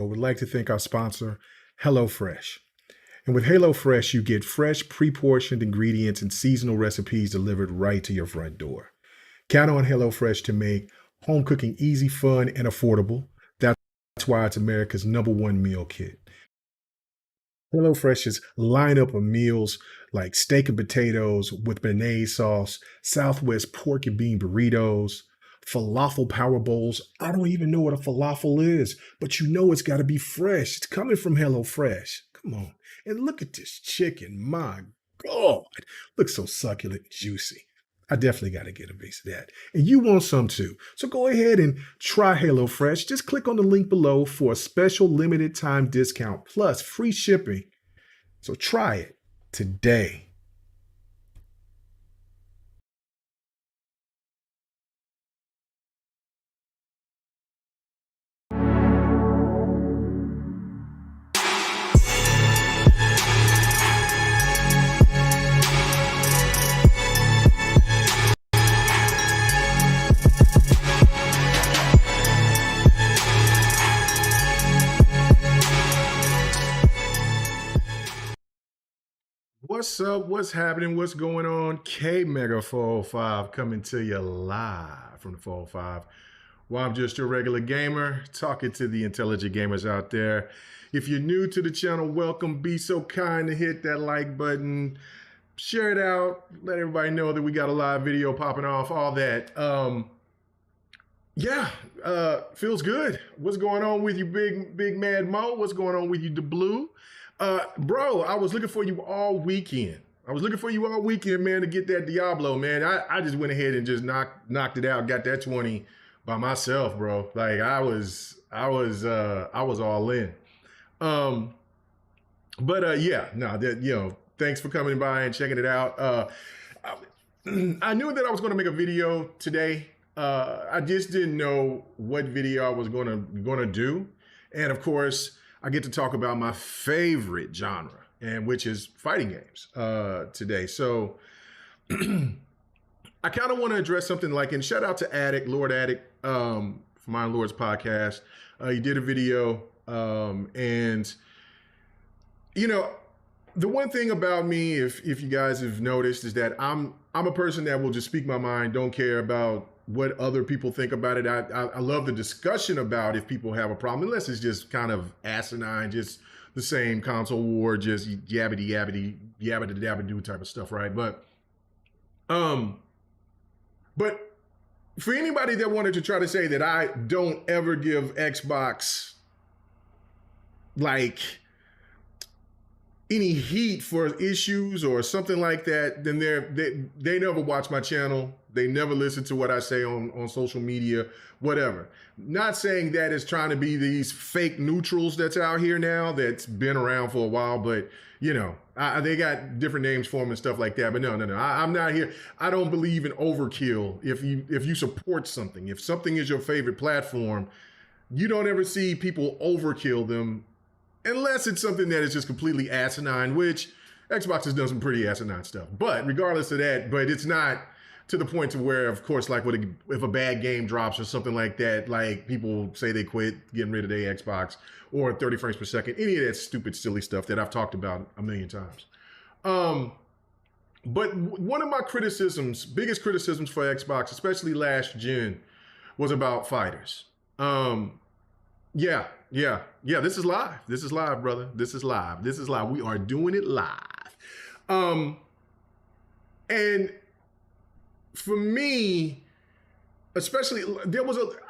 I would like to thank our sponsor, HelloFresh. And with HelloFresh, you get fresh, pre-portioned ingredients and seasonal recipes delivered right to your front door. Count on HelloFresh to make home cooking easy, fun, and affordable. That's why it's America's #1 meal kit. HelloFresh's lineup of meals like steak and potatoes with béarnaise sauce, Southwest pork and bean burritos, falafel power bowls. I don't even know what a falafel is, but you know it's got to be fresh. It's coming from HelloFresh. Come on. And look at this chicken. My God. Looks so succulent and juicy. I definitely got to get a piece of that. And you want some too. So go ahead and try HelloFresh. Just click on the link below for a special limited time discount plus free shipping. So try it today. What's up? What's happening? What's going on? K Mega 405 coming to you live from the 405. Well, I'm just your regular gamer talking to the intelligent gamers out there. If you're new to the channel, welcome. Be so kind to hit that like button, share it out, let everybody know that we got a live video popping off, all that. Feels good. What's going on with you, Big Mad Mo? What's going on with you, the Blue? Bro, I was looking for you all weekend. Man, to get that Diablo, man. I just went ahead and just knocked it out, got that 20 by myself, bro. Like I was all in. Thanks for coming by and checking it out. I knew that I was going to make a video today. I just didn't know what video I was going to do. And of course, I get to talk about my favorite genre, and which is fighting games today. So I kind of want to address something like, and shout out to Addict, Lord Addict, from Mine Lord's podcast. He did a video, and you know, the one thing about me, if you guys have noticed, is that I'm a person that will just speak my mind, don't care about what other people think about it. I love the discussion about if people have a problem, unless it's just kind of asinine, just the same console war, just yabbity-dabbity type of stuff, right? But for anybody that wanted to try to say that I don't ever give Xbox like any heat for issues or something like that, then they never watch my channel. They never listen to what I say on social media, whatever. Not saying that it's trying to be these fake neutrals that's out here now that's been around for a while, but you know, they got different names for them and stuff like that. But no, I'm not here. I don't believe in overkill. If you support something, if something is your favorite platform, you don't ever see people overkill them unless it's something that is just completely asinine, which Xbox has done some pretty asinine stuff. But regardless of that, but it's not to the point to where, of course, like if a bad game drops or something like that, like people say they quit getting rid of their Xbox or 30 frames per second, any of that stupid, silly stuff that I've talked about a million times. But one of my biggest criticisms for Xbox, especially last gen, was about fighters. This is live. This is live, brother. This is live. We are doing it live. And for me, especially,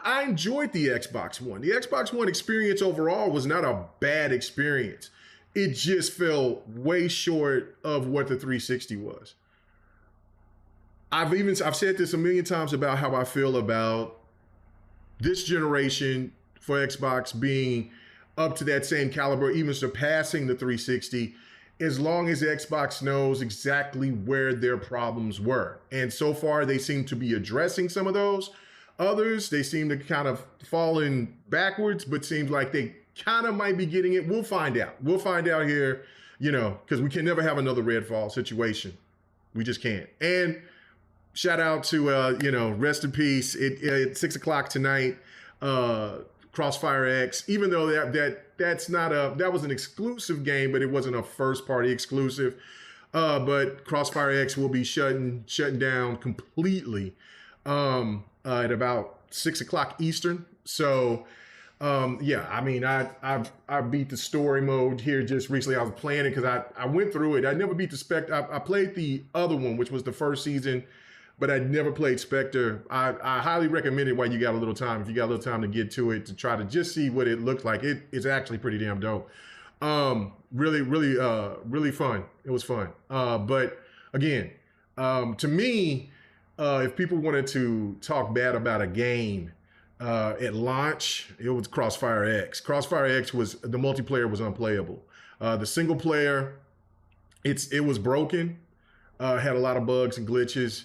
I enjoyed the Xbox One. The Xbox One experience overall was not a bad experience. It just fell way short of what the 360 was. I've said this a million times about how I feel about this generation for Xbox being up to that same caliber, even surpassing the 360, as long as Xbox knows exactly where their problems were. And so far, they seem to be addressing some of those. Others, they seem to kind of falling backwards, but seems like they kind of might be getting it. We'll find out. We'll find out here, you know, because we can never have another Redfall situation. We just can't. And shout out to, rest in peace. At 6 o'clock tonight, Cross Crossfire X, even though that was an exclusive game, but it wasn't a first party exclusive. But Crossfire X will be shutting down completely at about 6 o'clock Eastern. So yeah, I mean, I beat the story mode here just recently. I was playing it because I went through it. I never beat the Spectre. I played the other one, which was the first season, but I never played Spectre. I highly recommend it while you got a little time. If you got a little time to get to it, to try to just see what it looks like. It's actually pretty damn dope. Really fun. It was fun. But again, to me, if people wanted to talk bad about a game, at launch, it was Crossfire X. Crossfire X the multiplayer was unplayable. The single player, it was broken, had a lot of bugs and glitches.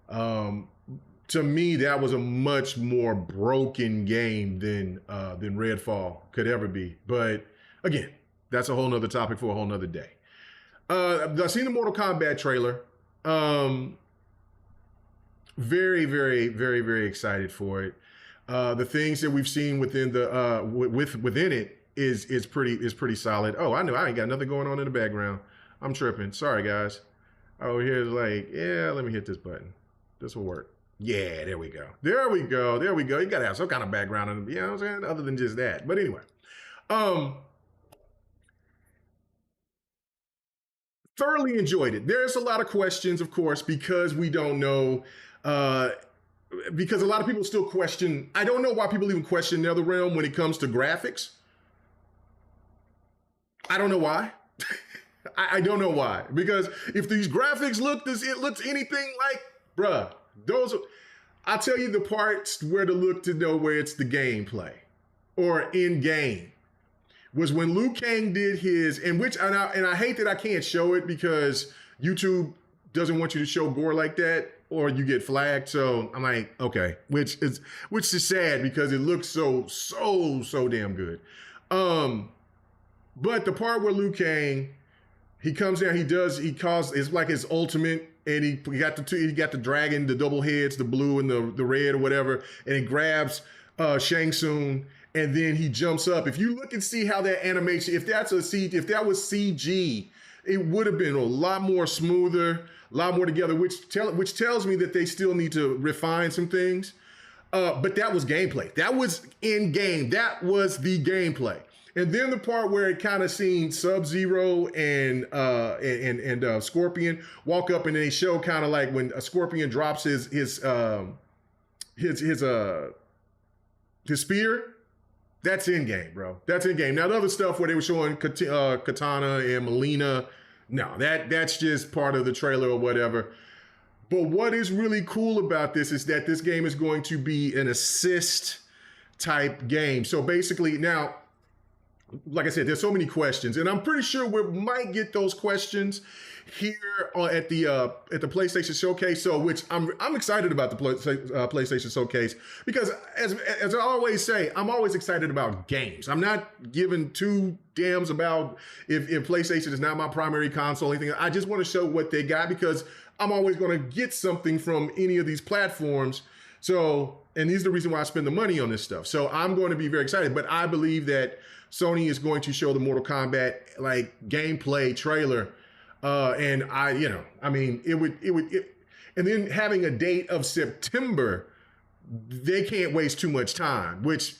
To me, that was a much more broken game than Redfall could ever be. But again, that's a whole nother topic for a whole nother day. I've seen the Mortal Kombat trailer. Very, very, very, very excited for it. The things that we've seen within within it is pretty solid. Oh, I know I ain't got nothing going on in the background. I'm tripping. Sorry, guys. Oh, here's like, yeah, let me hit this button. This will work. Yeah, there we go. There we go. There we go. You gotta have some kind of background in it, you know what I'm saying? Other than just that. But anyway. Thoroughly enjoyed it. There's a lot of questions, of course, because we don't know because a lot of people still question. I don't know why people even question NetherRealm when it comes to graphics. I don't know why. I don't know why. Because if these graphics it looks anything like, bruh, I'll tell you the parts where to look to know where it's the gameplay or in game was when Liu Kang did his, and I hate that I can't show it because YouTube doesn't want you to show gore like that, or you get flagged. So I'm like, okay, which is sad because it looks so damn good. But the part where Liu Kang, he comes down, it's like his ultimate, and he got the dragon, the double heads, the blue and the red or whatever, and he grabs Shang Tsung, and then he jumps up. If you look and see how that animation, if that was CG, it would have been a lot more smoother, a lot more together, which tells me that they still need to refine some things. But that was gameplay. That was in game. That was the gameplay. And then the part where it kind of seen Sub-Zero and Scorpion walk up, and they show kind of like when a Scorpion drops his spear. That's in game, bro. That's in game. Now the other stuff where they were showing Katana and Melina, no, that's just part of the trailer or whatever. But what is really cool about this is that this game is going to be an assist type game. So basically now, like I said, there's so many questions, and I'm pretty sure we might get those questions here at the PlayStation Showcase. So, which I'm excited about the PlayStation Showcase because, as I always say, I'm always excited about games. I'm not giving two damns about if PlayStation is not my primary console or anything. I just want to show what they got because I'm always going to get something from any of these platforms. So, and these are the reason why I spend the money on this stuff. So I'm going to be very excited, but I believe that Sony is going to show the Mortal Kombat like gameplay trailer. And and then having a date of September, they can't waste too much time, which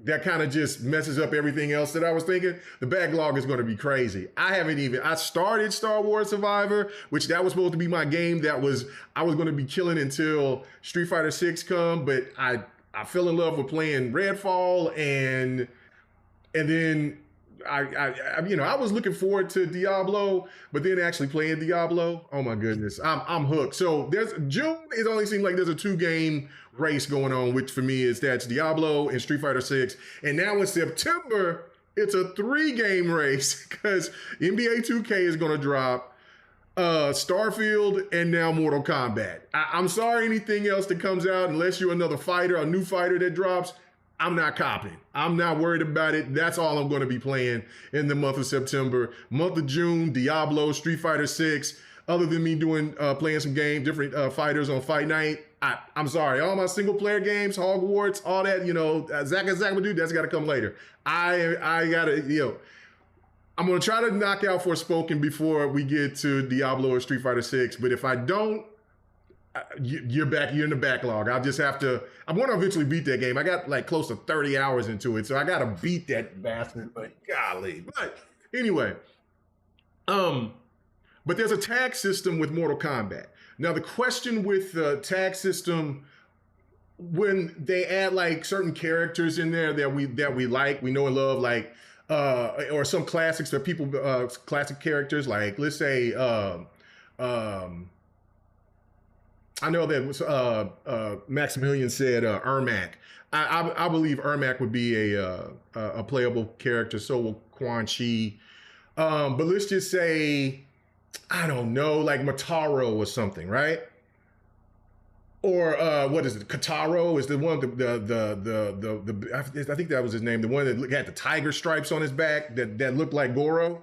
that kind of just messes up everything else that I was thinking. The backlog is going to be crazy. I started Star Wars Survivor, which that was supposed to be my game I was going to be killing until Street Fighter 6 come, but I fell in love with playing Redfall and then I was looking forward to Diablo, but then actually playing Diablo, oh my goodness, I'm hooked. So June, it only seems like there's a 2-game race going on, which for me that's Diablo and Street Fighter 6. And now in September, it's a 3-game race because NBA 2K is going to drop, Starfield, and now Mortal Kombat. I'm sorry, anything else that comes out, unless you're another fighter, a new fighter that drops, I'm not copying. I'm not worried about it. That's all I'm going to be playing in the month of September. Month of June, Diablo, Street Fighter 6. Other than me playing some different fighters on Fight Night, I'm sorry, all my single player games, Hogwarts, all that, Zack dude, that's got to come later. I gotta, I'm gonna try to knock out Forspoken before we get to Diablo or Street Fighter 6. But if I don't, you're in the backlog. I'll just have to. I'm going to eventually beat that game. I got like close to 30 hours into it, so I got to beat that bastard. But golly, but anyway, but there's a tag system with Mortal Kombat. Now the question with the tag system, when they add like certain characters in there that we like, we know and love, like or some classics that people classic characters, like let's say I know that was Maximilian said Ermac. I believe Ermac would be a playable character. So will Quan Chi. But let's just say, I don't know, like Mataro or something, right? Or what is it? Kataro is the one. I think that was his name. The one that had the tiger stripes on his back that looked like Goro.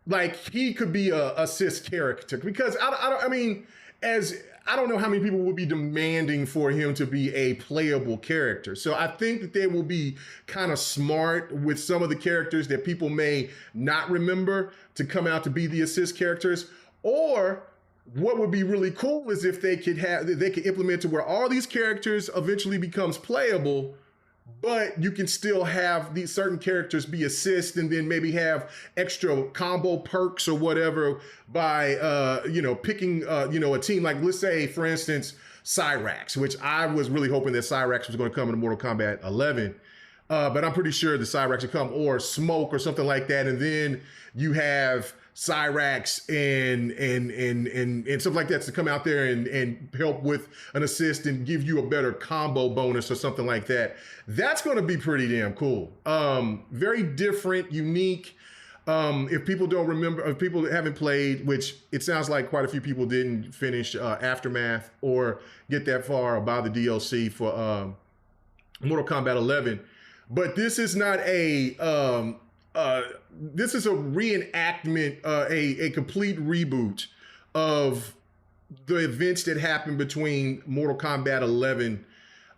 Like he could be a assist character because I mean. I don't know how many people will be demanding for him to be a playable character. So I think that they will be kind of smart with some of the characters that people may not remember to come out to be the assist characters. Or what would be really cool is if they could implement to where all these characters eventually becomes playable, but you can still have these certain characters be assist and then maybe have extra combo perks or whatever by, picking, a team like, let's say, for instance, Cyrax, which I was really hoping that Cyrax was going to come into Mortal Kombat 11. But I'm pretty sure the Cyrax will come, or Smoke or something like that. And then you have Cyrax and stuff like that to come out there and help with an assist and give you a better combo bonus or something like that. That's going to be pretty damn cool. Very different, unique. If people don't remember, if people haven't played, which it sounds like quite a few people didn't finish Aftermath or get that far or buy the DLC for Mortal Kombat 11. But this is not this is a reenactment, a complete reboot of the events that happened between Mortal Kombat 11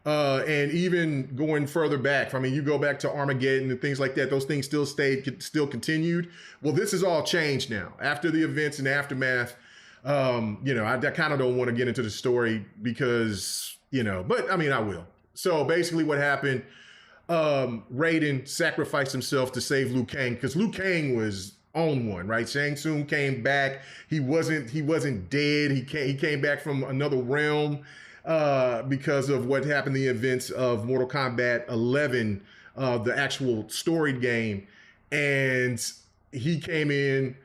and even going further back. I mean, you go back to Armageddon and things like that. Those things still continued. Well, this is all changed now after the events and aftermath. I kind of don't want to get into the story because, but I mean, I will. So basically what happened, Raiden sacrificed himself to save Liu Kang because Liu Kang was on one, right? Shang Tsung came back. He wasn't dead. He came back from another realm because of what happened in the events of Mortal Kombat 11, the actual storied game. And he came in,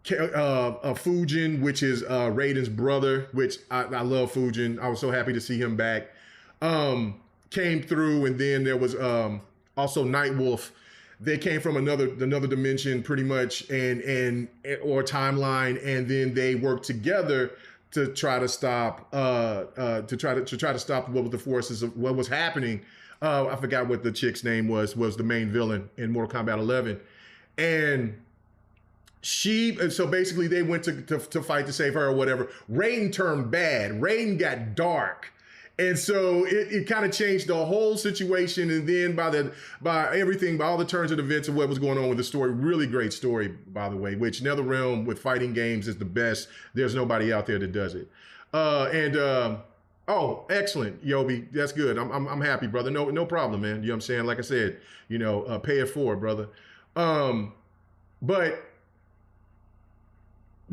Fujin, which is Raiden's brother, which I love Fujin. I was so happy to see him back. Came through, and then there was also Nightwolf. They came from another dimension, pretty much, or timeline, and then they worked together to try to stop what the forces of what was happening. I forgot what the chick's name was the main villain in Mortal Kombat 11, and so basically they went to fight to save her or whatever. Raiden turned bad. Raiden got dark. And so it kind of changed the whole situation. And then by all the turns of events of what was going on with the story, really great story, by the way, which NetherRealm with fighting games is the best. There's nobody out there that does it. Excellent, Yobi. That's good. I'm happy, brother. No problem, man. You know what I'm saying? Like I said, pay it forward, brother. But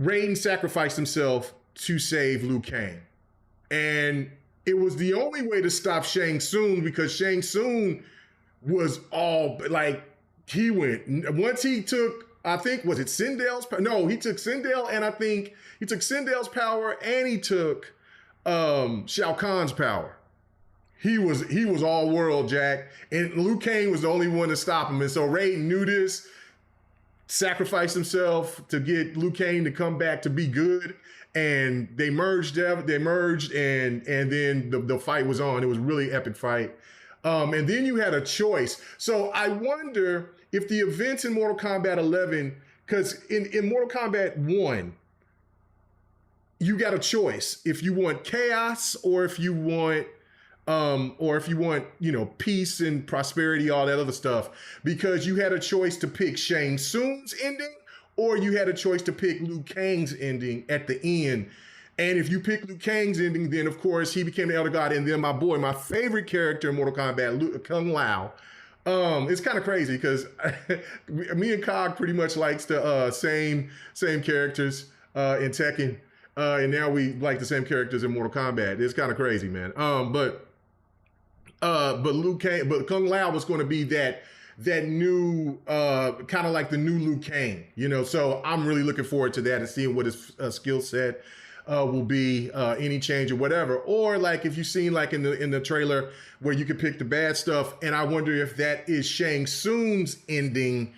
Raiden sacrificed himself to save Liu Kang. And it was the only way to stop Shang Tsung because Shang Tsung was all like, he went, once he took, I think, was it Sindel's? No, he took Sindel, and I think he took Sindel's power and he took Shao Kahn's power. He was all world, Jack. And Liu Kang was the only one to stop him. And so Raiden knew this, sacrificed himself to get Liu Kang to come back to be good. And they merged, and then the fight was on. It was a really epic fight. And then you had a choice. So I wonder if the events in Mortal Kombat 11, because in Mortal Kombat 1, you got a choice if you want chaos or if you want peace and prosperity, all that other stuff, because you had a choice to pick Shang Tsung's ending or you had a choice to pick Liu Kang's ending at the end. And if you pick Liu Kang's ending, then of course he became the Elder God. And then my favorite character in Mortal Kombat, Kung Lao. It's kind of crazy because me and Cog pretty much likes the same characters in Tekken. And now we like the same characters in Mortal Kombat. It's kind of crazy, man. But Kung Lao was going to be that new kind of like the new Liu Kang, So I'm really looking forward to that and seeing what his skill set will be, any change or whatever. Or like if you've seen like in the trailer where you could pick the bad stuff, and I wonder if that is Shang Tsung's ending.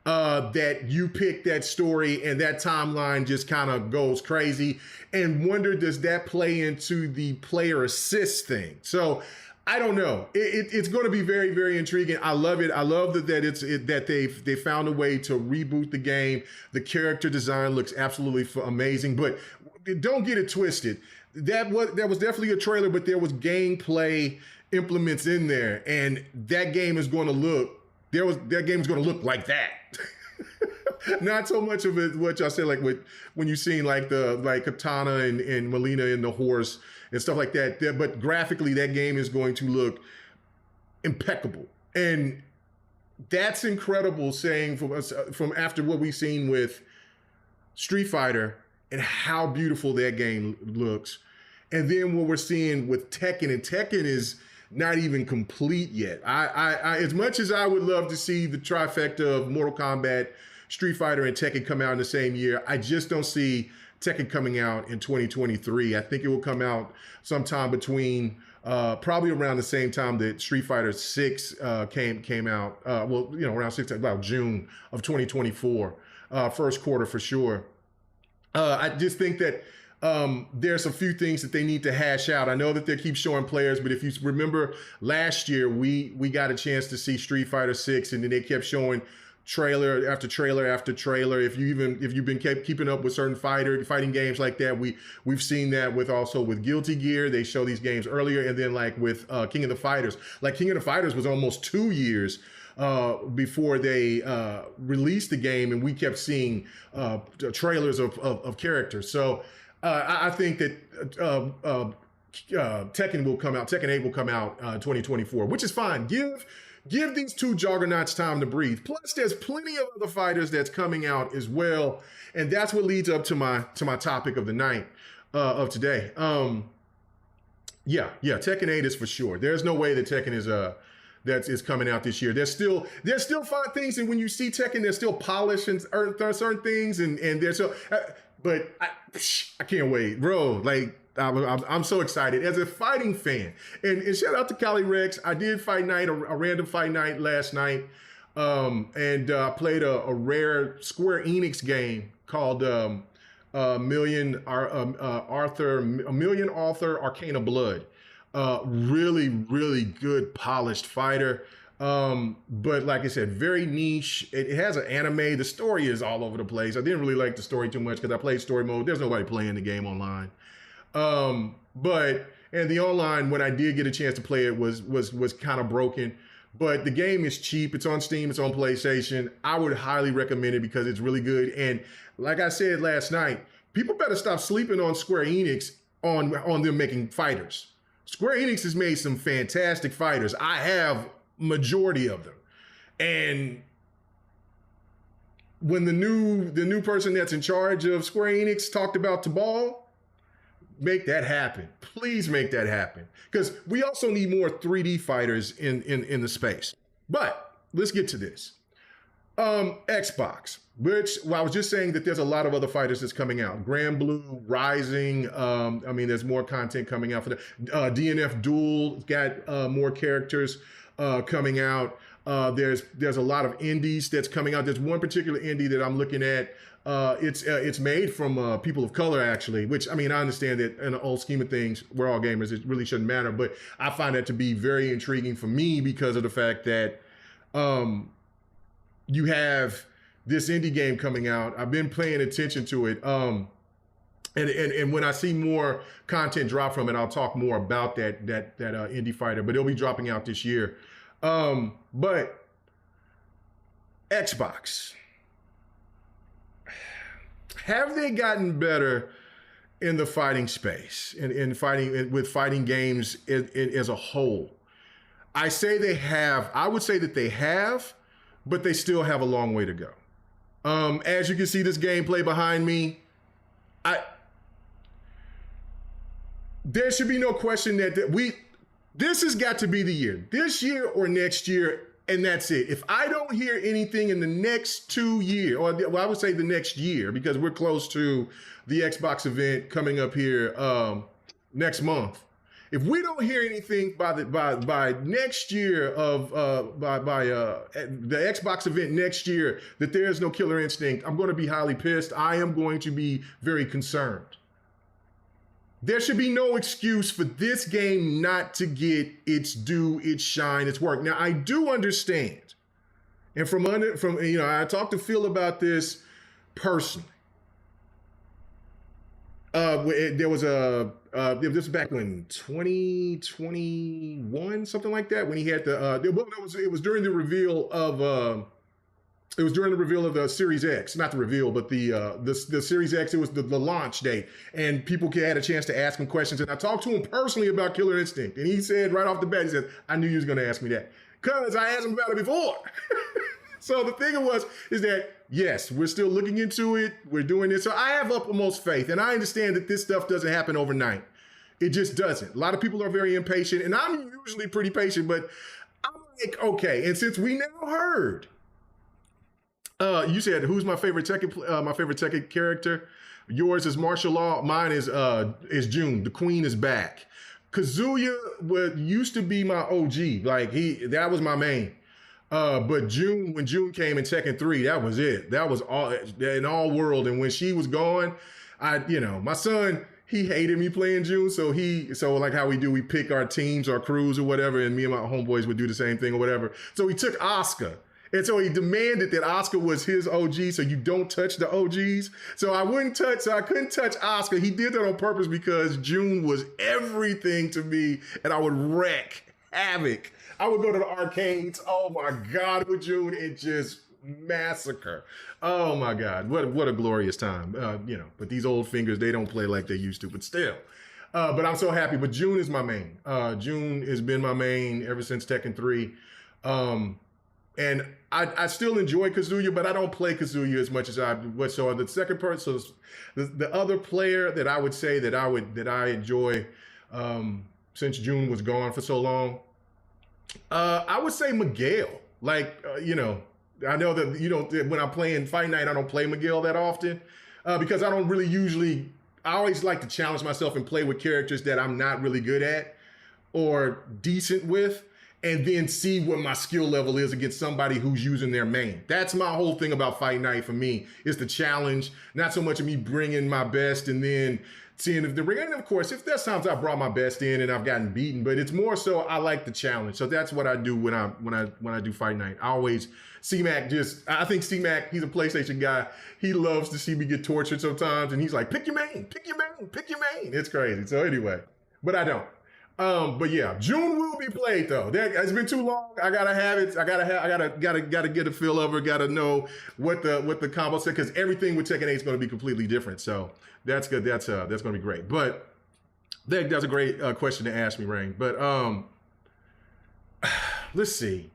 That you pick that story and that timeline just kind of goes crazy, and wonder, does that play into the player assist thing? So I don't know. It's going to be very, very intriguing. I love it. I love that they found a way to reboot the game. The character design looks absolutely amazing, but don't get it twisted. That was definitely a trailer, but there was gameplay implements in there, and that game is going to look. That game is going to look like that. Not so much of it, what y'all said, like when you seen like Katana and Melina and the horse and stuff like that. But graphically, that game is going to look impeccable, and that's incredible. Saying from after what we've seen with Street Fighter and how beautiful that game looks, and then what we're seeing with Tekken, and Tekken is not even complete yet. I as much as I would love to see the trifecta of Mortal Kombat, Street Fighter, and Tekken come out in the same year, I just don't see Tekken coming out in 2023. I think it will come out sometime between probably around the same time that Street Fighter 6 came out. Around about June of 2024, first quarter for sure. I just think that there's a few things that they need to hash out. I know that they keep showing players, but if you remember last year, we got a chance to see Street Fighter 6, and then they kept showing trailer after trailer after trailer. If you've been keeping up with certain fighting games like that, we've seen that with Guilty Gear. They show these games earlier, and then like with King of the Fighters. Like King of the Fighters was almost 2 years before they released the game, and we kept seeing trailers of characters. So I think that Tekken 8 will come out 2024, which is fine. Give these two juggernauts time to breathe. Plus, there's plenty of other fighters that's coming out as well, and that's what leads up to my topic of the night of today. Tekken 8 is for sure. There's no way that Tekken is coming out this year. There's still fun things, and when you see Tekken, there's still polish and certain things, and there's so. But I can't wait, bro. Like I'm so excited as a fighting fan. And shout out to Cali Rex. I did fight night, a random fight night last night, and I played a rare Square Enix game called Million Author Arcana Blood. Really, really good polished fighter. But like I said, very niche. It has an anime. The story is all over the place. I didn't really like the story too much because I played story mode. There's nobody playing the game online. And the online, when I did get a chance to play it, was kind of broken. But the game is cheap. It's on Steam. It's on PlayStation. I would highly recommend it because it's really good. And like I said last night, people better stop sleeping on Square Enix on them making fighters. Square Enix has made some fantastic fighters. I have majority of them, and when the new person that's in charge of Square Enix talked about Tabal, make that happen. Please make that happen, because we also need more 3D fighters in the space. But let's get to this. Xbox, which I was just saying that there's a lot of other fighters that's coming out. Grand Blue Rising. There's more content coming out for the DNF Duel. Got more characters coming out. There's a lot of indies that's coming out. There's one particular indie that I'm looking at. It's made from people of color, actually, which, I understand that in the old scheme of things, we're all gamers. It really shouldn't matter. But I find that to be very intriguing for me because of the fact that you have this indie game coming out. I've been paying attention to it. And when I see more content drop from it, I'll talk more about that indie fighter. But it'll be dropping out this year. But Xbox, have they gotten better in the fighting space, in fighting with fighting games as a whole? I say they have. I would say that they have, but they still have a long way to go. As you can see, this gameplay behind me, there should be no question that this has got to be the year, this year or next year, and that's it. If I don't hear anything in the next 2 years, or I would say the next year, because we're close to the Xbox event coming up here next month. If we don't hear anything by next year by the Xbox event next year that there is no Killer Instinct, I'm going to be highly pissed. I am going to be very concerned. There should be no excuse for this game not to get its due, its shine, its work. Now, I do understand, and from I talked to Phil about this personally. There was this was back in 2021, something like that, when he had it was during the reveal of the Series X, not the reveal, but the Series X. It was the launch date, and people had a chance to ask him questions. And I talked to him personally about Killer Instinct, and he said right off the bat, he said, "I knew you was going to ask me that because I asked him about it before." So the thing is that, yes, we're still looking into it. We're doing this. So I have utmost faith, and I understand that this stuff doesn't happen overnight. It just doesn't. A lot of people are very impatient, and I'm usually pretty patient, but I'm like, okay. And since we now heard, you said, who's my favorite Tekken character? Yours is martial law. Mine is June. The Queen is back. Kazuya used to be my OG. That was my main. But June, when June came in Tekken 3, that was it. That was all in all world. And when she was gone, my son, he hated me playing June. So like how we pick our teams, our crews or whatever. And me and my homeboys would do the same thing or whatever. So he took Asuka. And so he demanded that Asuka was his OG, so you don't touch the OGs. So I couldn't touch Asuka. He did that on purpose because June was everything to me, and I would wreak havoc. I would go to the arcades. Oh my God, with June, it just massacre. Oh my God, what a glorious time. But these old fingers, they don't play like they used to, but still. But I'm so happy. But June is my main. June has been my main ever since Tekken 3. And I still enjoy Kazuya, but I don't play Kazuya as much as I would. So the second person, so the other player that I would say that I enjoy since June was gone for so long, I would say Miguel. I know that when I'm playing Fight Night, I don't play Miguel that often because I don't really usually. I always like to challenge myself and play with characters that I'm not really good at or decent with, and then see what my skill level is against somebody who's using their main. That's my whole thing about Fight Night for me, is the challenge, not so much of me bringing my best and then seeing if the ring. And of course, if there's times I brought my best in and I've gotten beaten, but it's more so I like the challenge. So that's what I do when I do Fight Night. I always, I think C-Mac, he's a PlayStation guy. He loves to see me get tortured sometimes, and he's like, pick your main, pick your main, pick your main. It's crazy. So anyway, but I don't. But yeah, June will be played though. It's been too long. I gotta have it. I gotta get a feel of her. Gotta know what the combo said, because everything with Tekken 8 is going to be completely different. So that's good. That's going to be great. But that's a great question to ask me, Rain. But let's see.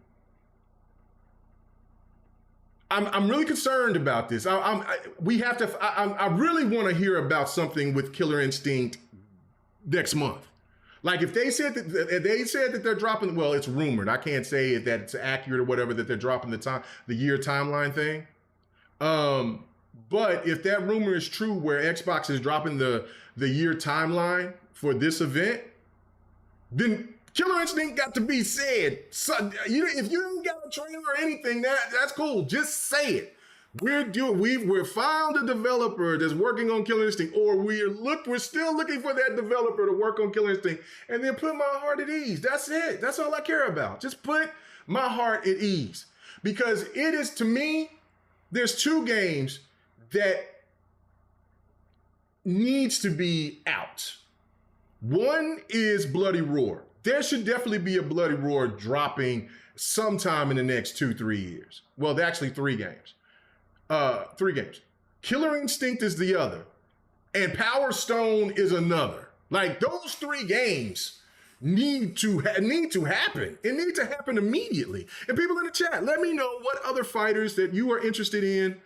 I'm really concerned about this. I really want to hear about something with Killer Instinct next month. Like if they said that they're dropping, well, it's rumored. I can't say that it's accurate or whatever, that they're dropping the year timeline thing. But if that rumor is true, where Xbox is dropping the year timeline for this event, then Killer Instinct got to be said. So, if you don't got a trailer or anything, that's cool. Just say it. We've found a developer that's working on Killer Instinct, or we're still looking for that developer to work on Killer Instinct, and then put my heart at ease. That's it. That's all I care about. Just put my heart at ease, because it is, to me, there's two games that needs to be out. One is Bloody Roar. There should definitely be a Bloody Roar dropping sometime in the next 2-3 years. Well, actually 3 games. 3 games. Killer Instinct is the other. And Power Stone is another. Like, those 3 games need to happen. It needs to happen immediately. And people in the chat, let me know what other fighters that you are interested in.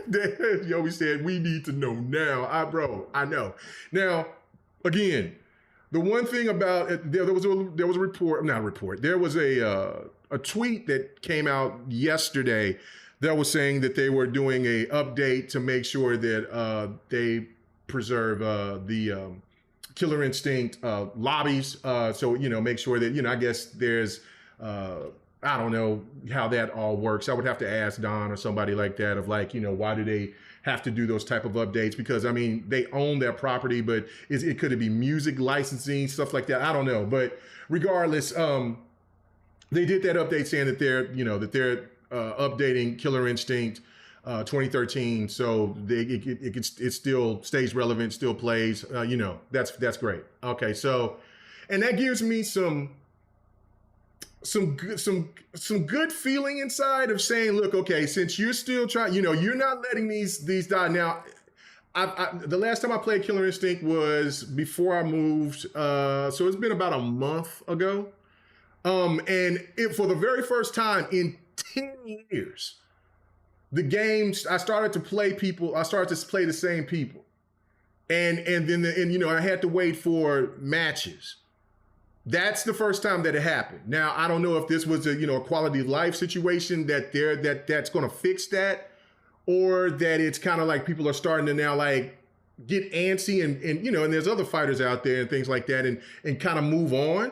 Yobi said, we need to know now. I know. Now, again, the one thing about it, there was a report, not a report. There was a tweet that came out yesterday that was saying that they were doing a update to make sure that they preserve the Killer Instinct lobbies. So, make sure that, I guess there's I don't know how that all works. I would have to ask Don or somebody like that of like, why do they have to do those type of updates? Because I mean, they own that property, but it could be music licensing, stuff like that. I don't know. But regardless, they did that update saying that they're updating Killer Instinct 2013. So it still stays relevant, still plays, that's great. Okay. So, and that gives me some good feeling inside of saying, look, okay, since you're still trying, you're not letting these die. Now, the last time I played Killer Instinct was before I moved, so it's been about a month ago. And for the very first time in 10 years, the games I started to play the same people, and then I had to wait for matches. That's the first time that it happened. Now, I don't know if this was a quality of life situation that's going to fix that, or that it's kind of like people are starting to now like get antsy and there's other fighters out there and things like that and kind of move on.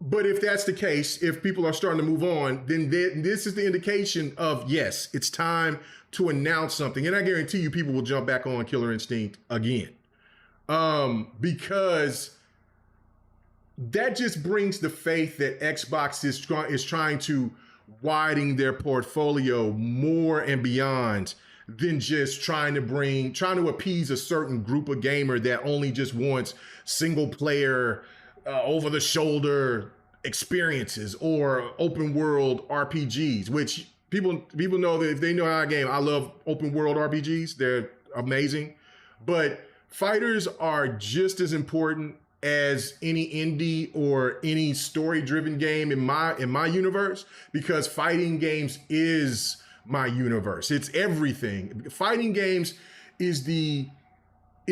But if that's the case, if people are starting to move on, then this is the indication of, yes, it's time to announce something. And I guarantee you people will jump back on Killer Instinct again. Because that just brings the faith that Xbox is trying to widen their portfolio more and beyond than just trying to appease a certain group of gamer that only just wants single player, over the shoulder experiences or open world RPGs, which people know that if they know how I game, I love open world RPGs. They're amazing, but fighters are just as important as any indie or any story-driven game in my universe, because fighting games is my universe. It's everything. Fighting games is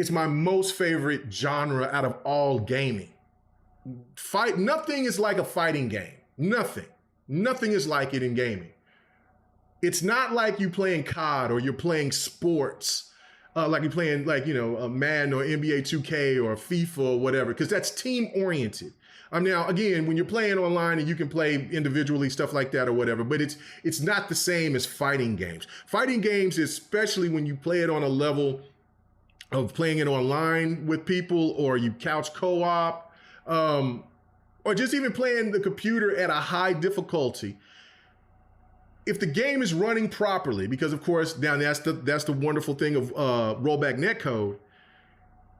my most favorite genre out of all gaming. Nothing is like a fighting game. Nothing is like it in gaming. It's not like you playing COD or you're playing sports. Like you're playing a Madden or NBA 2K or FIFA or whatever, because that's team oriented. Now, again, when you're playing online and you can play individually, stuff like that or whatever, but it's not the same as fighting games. Fighting games, especially when you play it on a level of playing it online with people, or you couch co-op, or just even playing the computer at a high difficulty. If the game is running properly, because of course, now that's the wonderful thing of rollback netcode,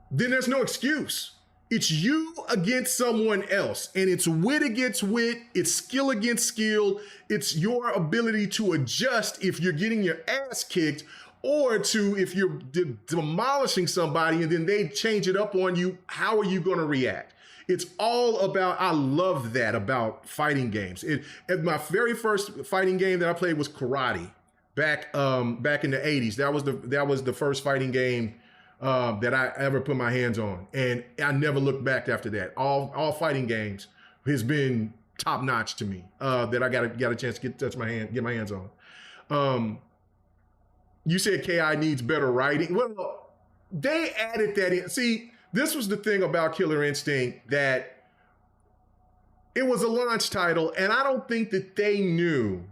then there's no excuse. It's you against someone else, and it's wit against wit, it's skill against skill, it's your ability to adjust if you're getting your ass kicked, or if you're demolishing somebody and then they change it up on you, how are you going to react? It's all about, I love that about fighting games. My very first fighting game that I played was karate back in the 80s. That was the first fighting game that I ever put my hands on. And I never looked back after that. All fighting games has been top notch to me, that I got a chance to get my hands on. You said KI needs better writing. Well, they added that in. See, this was the thing about Killer Instinct, that it was a launch title, and I don't think that they knew.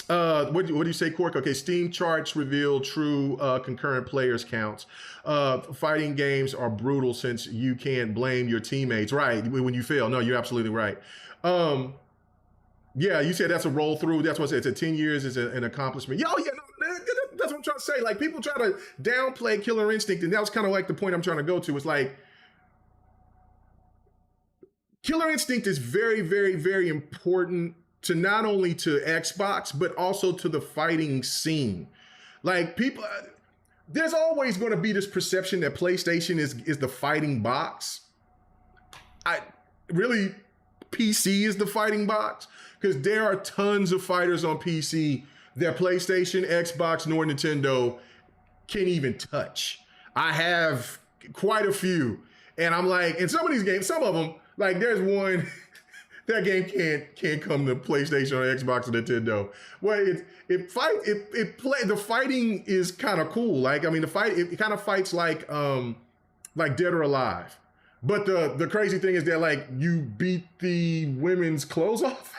What do you say, Cork? Okay, Steam charts reveal true concurrent players counts. Fighting games are brutal since you can't blame your teammates, right, when you fail. No, you're absolutely right. Yeah, you said that's a roll through. That's what I said. It's 10 years is an accomplishment. Yo, yeah, That's what I'm trying to say. Like, people try to downplay Killer Instinct, and that was kind of like the point I'm trying to go to. It's like, Killer Instinct is very, very, very important to not only to Xbox, but also to the fighting scene. Like, people, there's always going to be this perception that PlayStation is the fighting box. Really, PC is the fighting box, because there are tons of fighters on PC that PlayStation, Xbox, nor Nintendo can't even touch. I have quite a few, and I'm like, in some of these games, some of them, like, there's one that game can't come to PlayStation or Xbox or Nintendo. Well, the fighting is kind of cool. Like, I mean, it kind of fights like Dead or Alive. But the crazy thing is that, like, you beat the women's clothes off.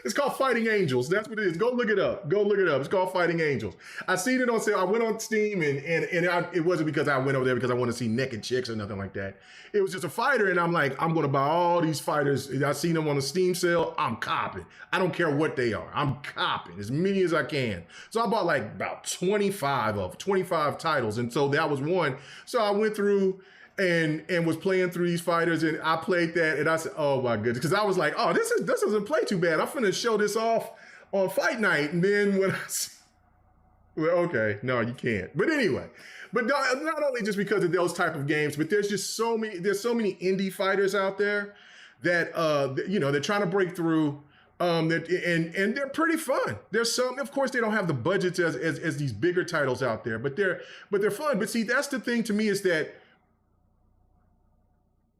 It's called Fighting Angels. That's what it is. Go look it up. It's called Fighting Angels. I seen it on sale. I went on Steam, and it wasn't because I went over there because I want to see naked chicks or nothing like that. It was just a fighter, and I'm like, I'm going to buy all these fighters. I seen them on the Steam sale. I'm copping. I don't care what they are. I'm copping as many as I can. So I bought like about 25 titles, and so that was one. So I went through and was playing through these fighters, and I played that, and I said, oh my goodness, because I was like, oh, this doesn't play too bad. I'm finna show this off on Fight Night, and then when well, okay, no, you can't. But anyway, but not only just because of those type of games, but there's so many indie fighters out there that they're trying to break through. And they're pretty fun. There's some, of course, they don't have the budgets as these bigger titles out there, but they're fun. But see, that's the thing to me, is that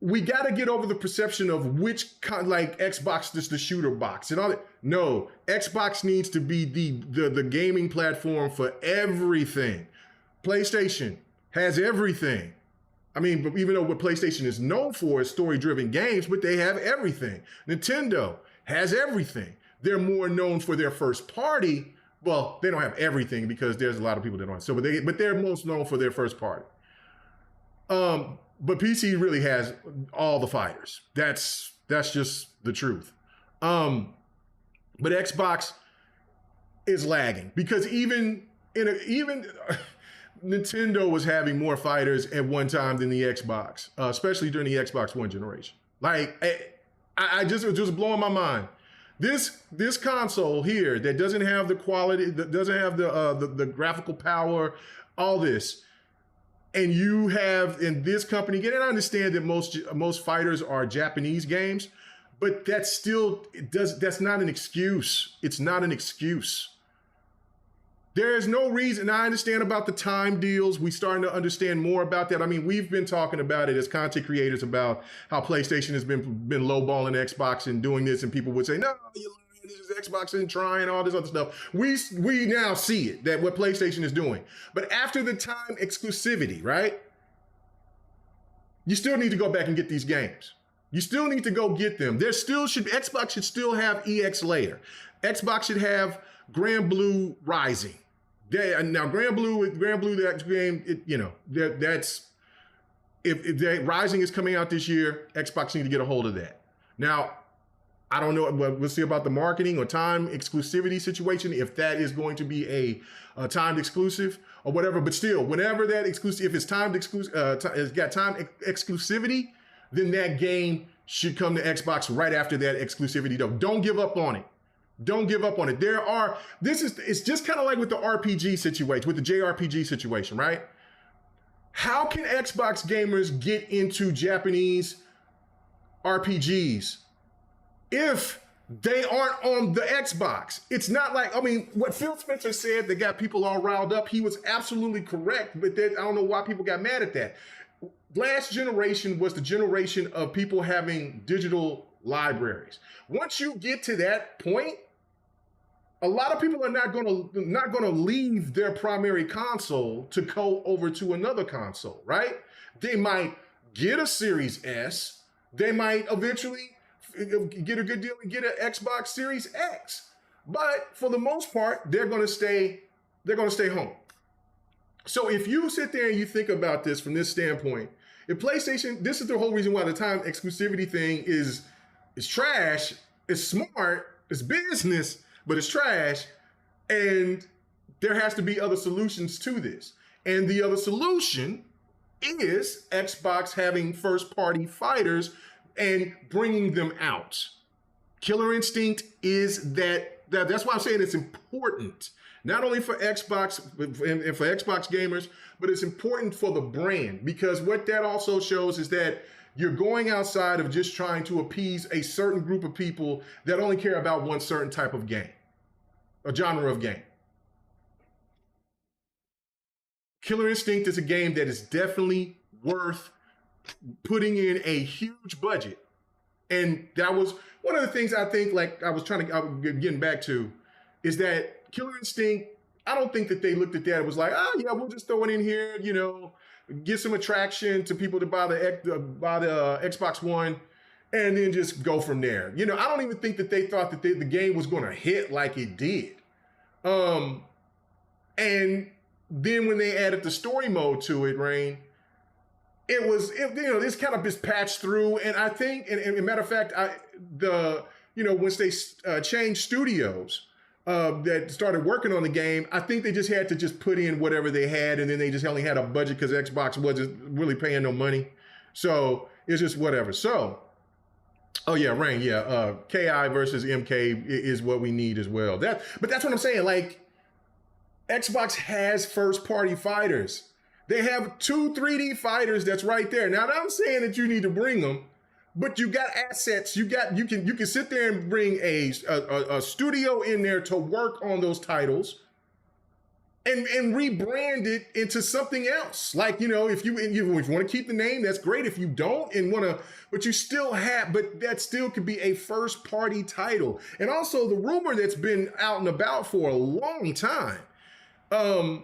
we got to get over the perception of which kind, like Xbox is the shooter box and all that. No, Xbox needs to be the gaming platform for everything. PlayStation has everything. I mean, but even though what PlayStation is known for is story-driven games, but they have everything. Nintendo has everything. They're more known for their first party. Well, they don't have everything because there's a lot of people that don't. So, but they're most known for their first party. But PC really has all the fighters. That's just the truth. But Xbox is lagging because even Nintendo was having more fighters at one time than the Xbox, especially during the Xbox One generation. Like, it was just blowing my mind. This console here that doesn't have the quality, that doesn't have the graphical power, all this. And you have in this company, and I understand that most fighters are Japanese games, but that's not an excuse. It's not an excuse. There is no reason. I understand about the time deals. We're starting to understand more about that. I mean, we've been talking about it as content creators about how PlayStation has been lowballing Xbox and doing this, and people would say, no, you're lying. This is Xbox and trying all this other stuff. We now see it, that what PlayStation is doing. But after the time exclusivity, right? You still need to go back and get these games. You still need to go get them. Xbox should still have EX Layer. Xbox should have Grand Blue Rising. Now Grand Blue, that game, if Rising is coming out this year, Xbox need to get a hold of that. Now, I don't know. We'll see about the marketing or time exclusivity situation, if that is going to be a timed exclusive or whatever. But still, whenever that exclusive, if it's timed exclusive, it's got time exclusivity, then that game should come to Xbox right after that exclusivity. Though, don't give up on it. Don't give up on it. It's just kind of like with the RPG situation, with the JRPG situation, right? How can Xbox gamers get into Japanese RPGs if they aren't on the Xbox? It's not like, I mean, what Phil Spencer said that got people all riled up, he was absolutely correct, but I don't know why people got mad at that. Last generation was the generation of people having digital libraries. Once you get to that point, a lot of people are not going to leave their primary console to go over to another console, right? They might get a Series S. They might eventually get a good deal and get an Xbox Series X. But for the most part, they're going to stay home. So if you sit there and you think about this from this standpoint, if PlayStation, this is the whole reason why the time exclusivity thing is trash. It's smart, it's business, but it's trash. And There has to be other solutions to this. And the other solution is Xbox having first-party fighters and bringing them out. Killer Instinct is that's why I'm saying it's important. Not only for Xbox and for Xbox gamers, but it's important for the brand, because what that also shows is that you're going outside of just trying to appease a certain group of people that only care about one certain type of game, a genre of game. Killer Instinct is a game that is definitely worth putting in a huge budget. And that was one of the things I think, like I was getting back to, is that Killer Instinct, I don't think that they looked at that and was like, oh yeah, we'll just throw it in here, you know, get some attraction to people to buy the Xbox One, and then just go from there. You know, I don't even think that they thought that the game was going to hit like it did. And then when they added the story mode to it, Rain, this kind of just patched through. And I think, and matter of fact, once they changed studios that started working on the game, I think they just had to just put in whatever they had, and then they just only had a budget because Xbox wasn't really paying no money. So it's just whatever. So, oh yeah, Rain, yeah, KI versus MK is what we need as well. But that's what I'm saying. Like, Xbox has first-party fighters. They have 2 3D fighters that's right there. Now, I'm saying that you need to bring them, but you got assets. You can sit there and bring a studio in there to work on those titles and rebrand it into something else. Like, you know, if you want to keep the name, that's great. If you don't but you still have, but that still could be a first-party title. And also the rumor that's been out and about for a long time. And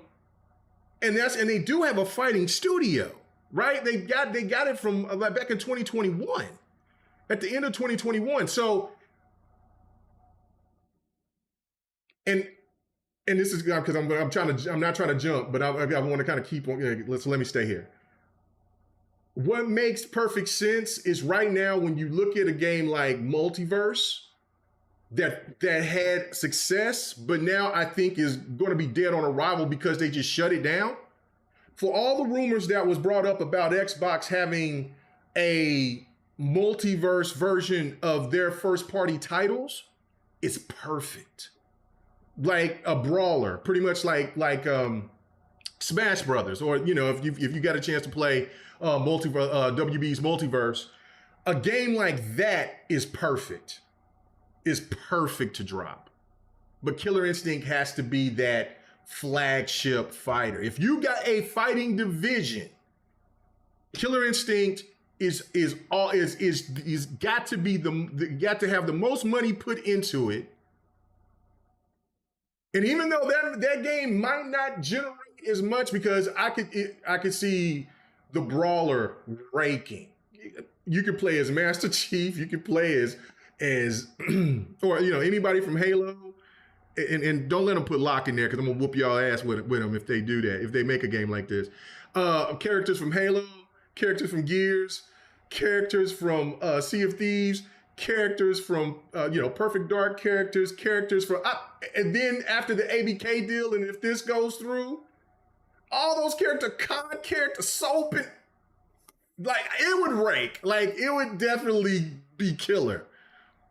they do have a fighting studio, right? They got it from back in 2021, at the end of 2021. So, and this is because I'm not trying to jump, but I want to kind of keep on. Let me stay here. What makes perfect sense is right now when you look at a game like Multiverse, that had success, but now I think is going to be dead on arrival because they just shut it down. For all the rumors that was brought up about Xbox having a multiverse version of their first-party titles, it's perfect. Like a brawler, pretty much like Smash Brothers, or you know, if you got a chance to play WB's Multiverse, a game like that is perfect. Is perfect to drop. But Killer Instinct has to be that flagship fighter. If you got a fighting division, Killer Instinct is got to be got to have the most money put into it. And even though that game might not generate as much, because I could see the brawler raking. You could play as Master Chief, you could play as or you know, anybody from Halo, and don't let them put Locke in there because I'm gonna whoop y'all ass with them if they do that, if they make a game like this. Characters from Halo, characters from Gears, characters from Sea of Thieves, characters from Perfect Dark, characters from and then after the ABK deal, and if this goes through, all those characters, Soap, and like it would rake, like it would definitely be killer.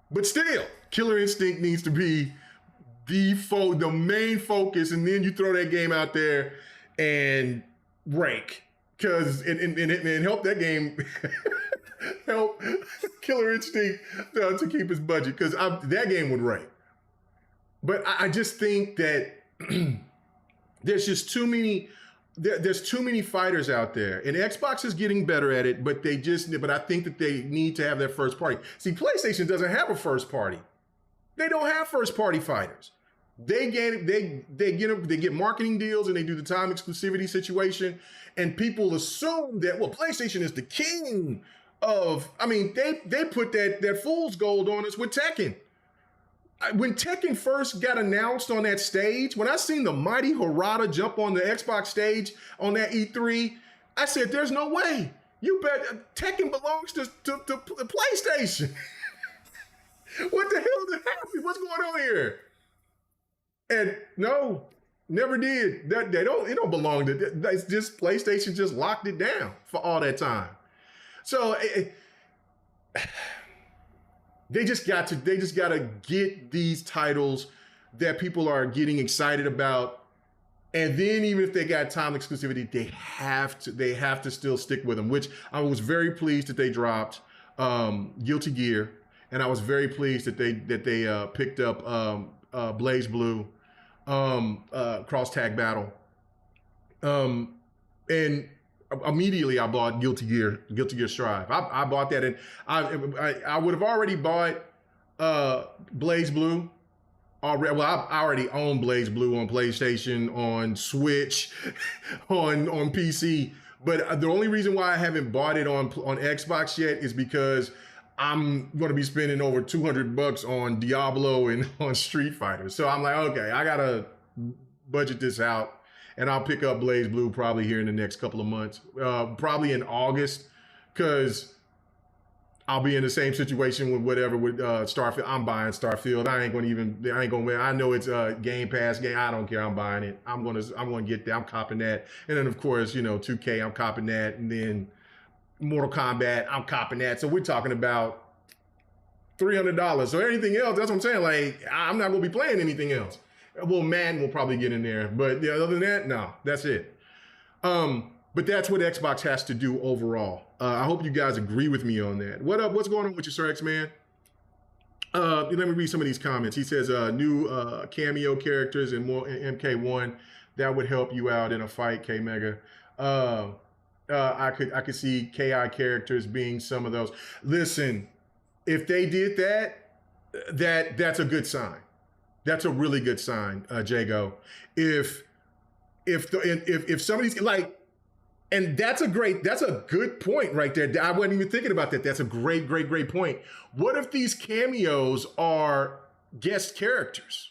But still, Killer Instinct needs to be the main focus, and then you throw that game out there and rake, because and help that game help Killer Instinct to keep his budget, because that game would rake. But I just think that there's just too many. There's too many fighters out there, and Xbox is getting better at it, but I think that they need to have their first party. See, PlayStation doesn't have a first party. They don't have first party fighters. They get marketing deals, and they do the time exclusivity situation, and people assume that, well, PlayStation is the king of, I mean, they put that fool's gold on us with Tekken. When Tekken first got announced on that stage, when I seen the mighty Harada jump on the Xbox stage on that E3, I said, there's no way. You bet Tekken belongs to PlayStation. What the hell did happen? What's going on here? And no, Never did. That they don't. It don't belong to. It's just PlayStation just locked it down for all that time. So they just got to. They just got to get these titles that people are getting excited about, and then even if they got time exclusivity, they have to. They have to still stick with them. Which I was very pleased that they dropped Guilty Gear, and I was very pleased that they picked up Blaze Blue. Cross Tag Battle. And immediately I bought Guilty Gear Strive. I bought that, and I would have already bought Blaze Blue already. Well, I already own Blaze Blue on PlayStation, on Switch, on PC. But the only reason why I haven't bought it on Xbox yet is because I'm going to be spending over $200 on Diablo and on Street Fighter. So I'm like, okay, I got to budget this out, and I'll pick up Blaze Blue probably here in the next couple of months, probably in August, because I'll be in the same situation with Starfield. I'm buying Starfield. I know it's a Game Pass game. I don't care. I'm buying it. I'm going to get that. I'm copping that. And then of course, 2K, I'm copping that. And then Mortal Kombat, I'm copping that. So we're talking about $300. So anything else, that's what I'm saying. Like, I'm not going to be playing anything else. Well, Madden will probably get in there, but other than that, no, that's it. But that's what Xbox has to do overall. I hope you guys agree with me on that. What's going on with you, Sir X-Man? Let me read some of these comments. He says, new cameo characters and more MK1, that would help you out in a fight, K-Mega. I could see KI characters being some of those. Listen, if they did that's a good sign. That's a really good sign, Jago. If somebody's like, and that's a good point right there. I wasn't even thinking about that. That's a great point. What if these cameos are guest characters?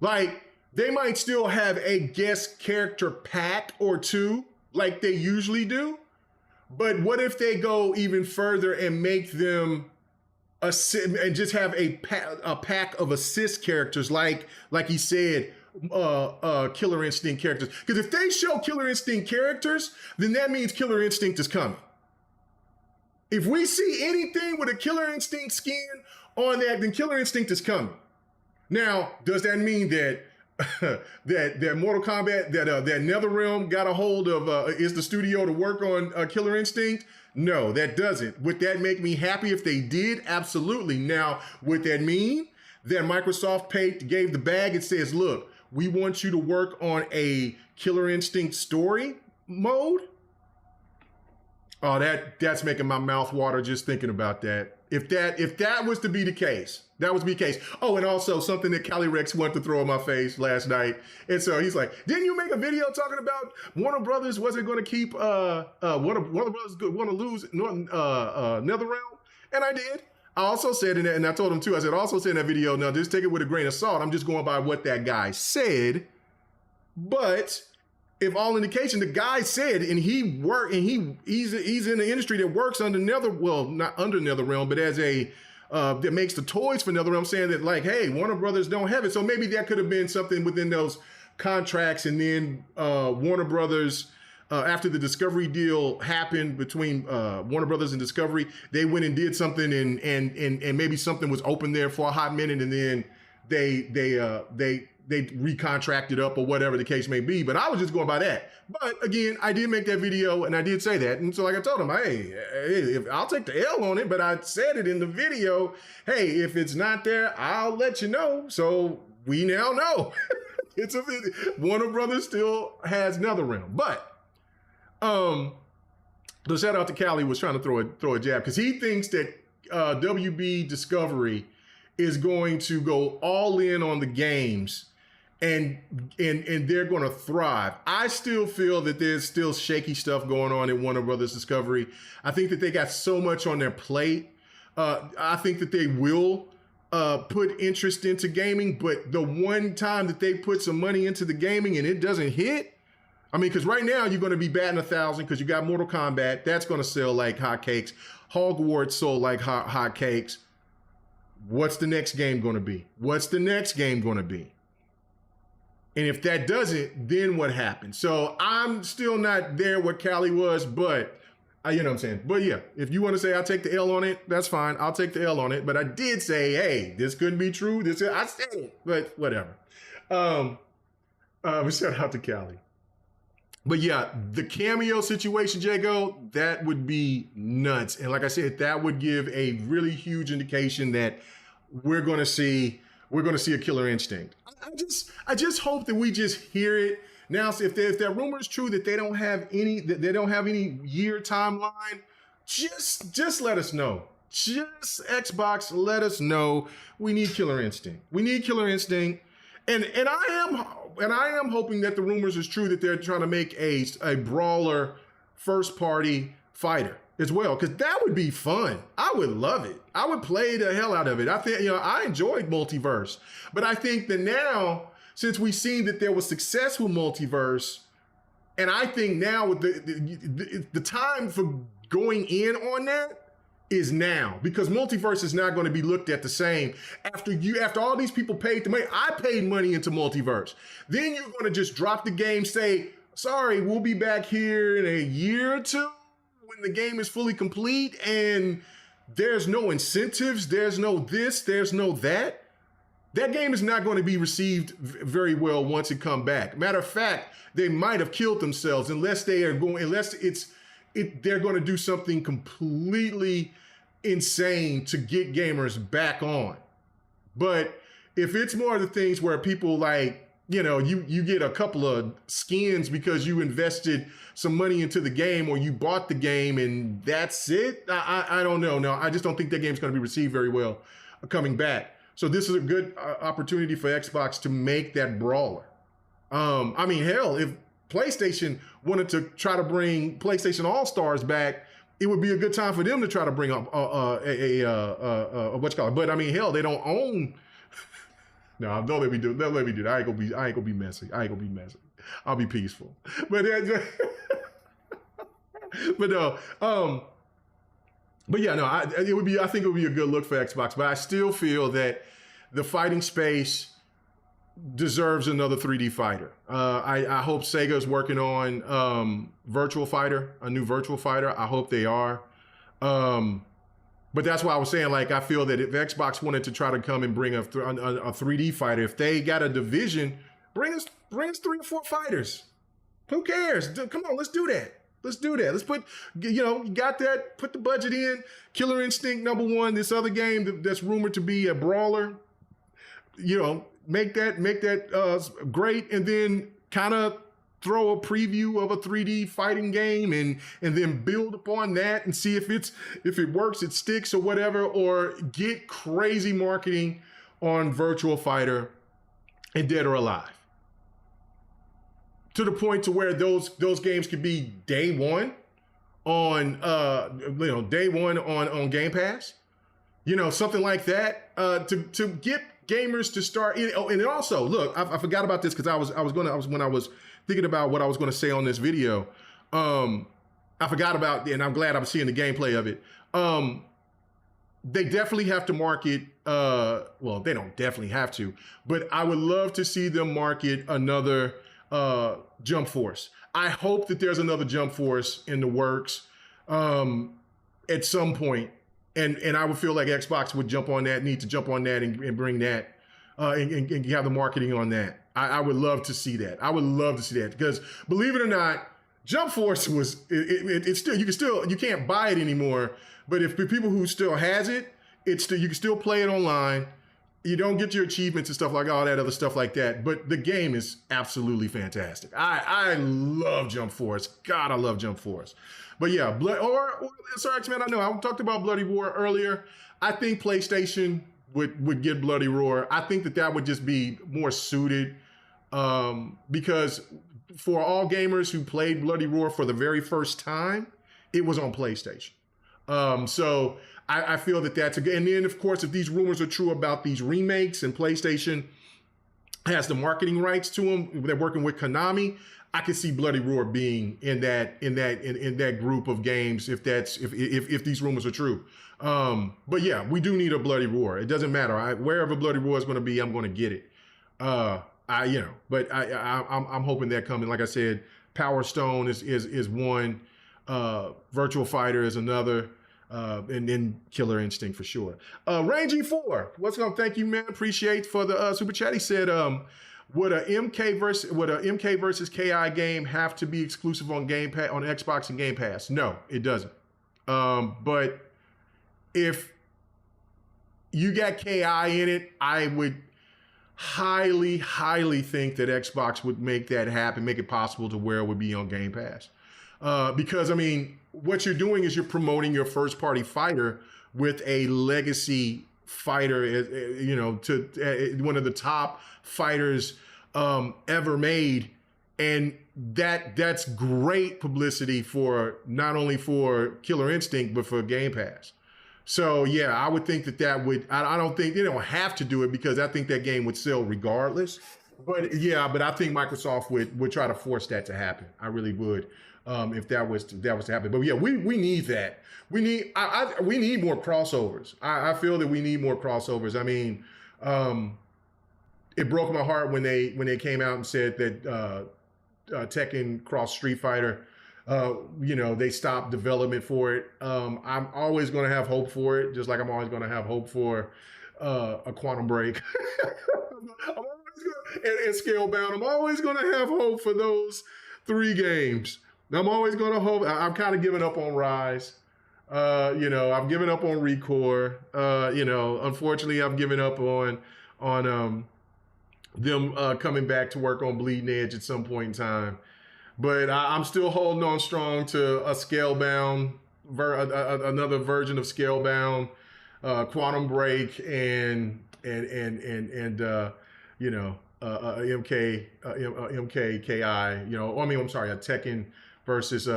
Like, they might still have a guest character pack or two, like they usually do. But what if they go even further and make them and just have a pack of assist characters, like he said, Killer Instinct characters? Because if they show Killer Instinct characters, then that means Killer Instinct is coming. If we see anything with a Killer Instinct skin on that, then Killer Instinct is coming. Now, does that mean that that Mortal Kombat, that NetherRealm got a hold of is the studio to work on Killer Instinct? No, that doesn't. Would that make me happy if they did? Absolutely. Now, would that mean that Microsoft gave the bag and says, look, we want you to work on a Killer Instinct story mode? Oh, that's making my mouth water just thinking about that. If that was to be the case, that was to be the case. Oh, and also something that Cali Rex wanted to throw in my face last night. And so he's like, didn't you make a video talking about Warner Brothers wasn't going to keep, Warner Brothers want to lose NetherRealm? And I did. I also said in that, and I told him too, I said, also said in that video, now just take it with a grain of salt. I'm just going by what that guy said. But if all indication, the guy said, and he's in the industry that works under not under NetherRealm, but as a that makes the toys for NetherRealm, saying that like, hey, Warner Brothers don't have it. So maybe that could have been something within those contracts, and then Warner Brothers, after the Discovery deal happened between Warner Brothers and Discovery, they went and did something, and maybe something was open there for a hot minute, and then they recontracted up or whatever the case may be. But I was just going by that. But again, I did make that video and I did say that. And so like I told him, hey, I'll take the L on it, but I said it in the video. Hey, if it's not there, I'll let you know. So we now know. It's a video. Warner Brothers still has NetherRealm. But the shout out to Cali was trying to throw a jab because he thinks that WB Discovery is going to go all in on the games and they're going to thrive. I still feel that there's still shaky stuff going on in Warner Brothers Discovery. I think that they got so much on their plate. I think that they will put interest into gaming, but the one time that they put some money into the gaming and it doesn't hit, I mean, because right now you're going to be batting 1,000 because you got Mortal Kombat. That's going to sell like hotcakes. Hogwarts sold like hotcakes. What's the next game going to be? What's the next game going to be? And if that doesn't, then what happens? So I'm still not there where Cali was, but you know what I'm saying? But yeah, if you want to say I'll take the L on it, that's fine. I'll take the L on it. But I did say, hey, this couldn't be true. I said it, but whatever. Shout out to Cali. But yeah, the cameo situation, Jago, that would be nuts. And like I said, that would give a really huge indication that we're going to see a Killer Instinct. I just hope that we just hear it. Now, if that rumor is true that they don't have any year timeline, just let us know. Just Xbox, let us know. We need Killer Instinct. We need Killer Instinct. And I am hoping that the rumors is true that they're trying to make a brawler first party fighter as well, because that would be fun. I would love it. I would play the hell out of it. I think, I enjoyed Multiverse, but I think that now, since we've seen that there was success with Multiverse, and I think now with the time for going in on that is now, because Multiverse is not going to be looked at the same after all these people paid the money. I paid money into Multiverse. Then you're going to just drop the game, say, sorry, we'll be back here in a year or two when the game is fully complete, and there's no incentives, there's no this, there's no that. That game is not going to be received very well once it come back. Matter of fact, they might have killed themselves unless they're going to do something completely insane to get gamers back on. But if it's more of the things where people you get a couple of skins because you invested some money into the game or you bought the game and that's it, I don't know. No, I just don't think that game's going to be received very well coming back. So this is a good opportunity for Xbox to make that brawler. Hell, if PlayStation wanted to try to bring PlayStation All-Stars back, it would be a good time for them to try to bring up But hell, they don't own. No, don't let me do it. Don't let me do it. I ain't gonna be messy. I'll be peaceful. But no. But yeah, no. I think it would be a good look for Xbox. But I still feel that the fighting space deserves another 3D fighter. I hope Sega's working on Virtual Fighter, a new Virtual Fighter. I hope they are. But that's why I was saying, I feel that if Xbox wanted to try to come and bring a 3D fighter, if they got a division, bring us 3 or 4 fighters. Who cares? Come on, let's do that. Let's put, you got that, put the budget in. Killer Instinct #1, this other game that's rumored to be a brawler, make that great, and then kind of throw a preview of a 3D fighting game and then build upon that and see if it works, it sticks or whatever, or get crazy marketing on Virtual Fighter and Dead or Alive. To the point to where those games could be day one on Game Pass. Something like that, to get gamers to start. And also, look, I forgot about this because when I was thinking about what I was going to say on this video, I forgot about, and I'm glad I'm seeing the gameplay of it. They definitely have to market. Well, they don't definitely have to, but I would love to see them market another Jump Force. I hope that there's another Jump Force in the works at some point. And I would feel like Xbox would need to jump on that and bring that and have the marketing on that. I would love to see that. I would love to see that because, believe it or not, Jump Force was it's still you can't buy it anymore. But if the people who still has it, you can still play it online. You don't get your achievements and stuff like all that other stuff like that. But the game is absolutely fantastic. I love Jump Force. God, I love Jump Force. But yeah, sorry, X-Men, I know I talked about Bloody Roar earlier. I think PlayStation would get Bloody Roar. I think that would just be more suited because for all gamers who played Bloody Roar for the very first time, it was on PlayStation. So I feel that that's a good. And then, of course, if these rumors are true about these remakes and PlayStation has the marketing rights to them, they're working with Konami. I could see Bloody Roar being in that group of games if these rumors are true. But yeah, we do need a Bloody Roar. It doesn't matter. Wherever Bloody Roar is going to be, I'm going to get it. but I'm hoping that coming. Like I said, Power Stone is one, Virtual Fighter is another, and then Killer Instinct for sure. Rangy 4, what's up? Thank you, man. Appreciate for the super chat. He said, would a MK versus KI game have to be exclusive on Game Pass, on Xbox and Game Pass? No, it doesn't. But if you got KI in it, I would highly think that Xbox would make that happen, make it possible to where it would be on Game Pass. Because, I mean, what you're doing is you're promoting your first party fighter with a legacy fighter, to one of the top fighters ever made. And that's great publicity for not only for Killer Instinct, but for Game Pass. So yeah, I would think that would, I don't think, they don't have to do it because I think that game would sell regardless. But yeah, but I think Microsoft would try to force that to happen. I really would, if that was to happen. But yeah, we need that. We need more crossovers. I feel that we need more crossovers. I mean, it broke my heart when they came out and said that Tekken cross Street Fighter, they stopped development for it. I'm always going to have hope for it, just like I'm always going to have hope for a Quantum Break. And Scalebound. I'm always going to have hope for those 3 games. I'm always going to hope. I'm kind of giving up on Rise. I've given up on Recore. Unfortunately, I've given up on them coming back to work on Bleeding Edge at some point in time. But I'm still holding on strong to a Scalebound, another version of Scalebound, Quantum Break, and MKKI. I'm sorry, a Tekken versus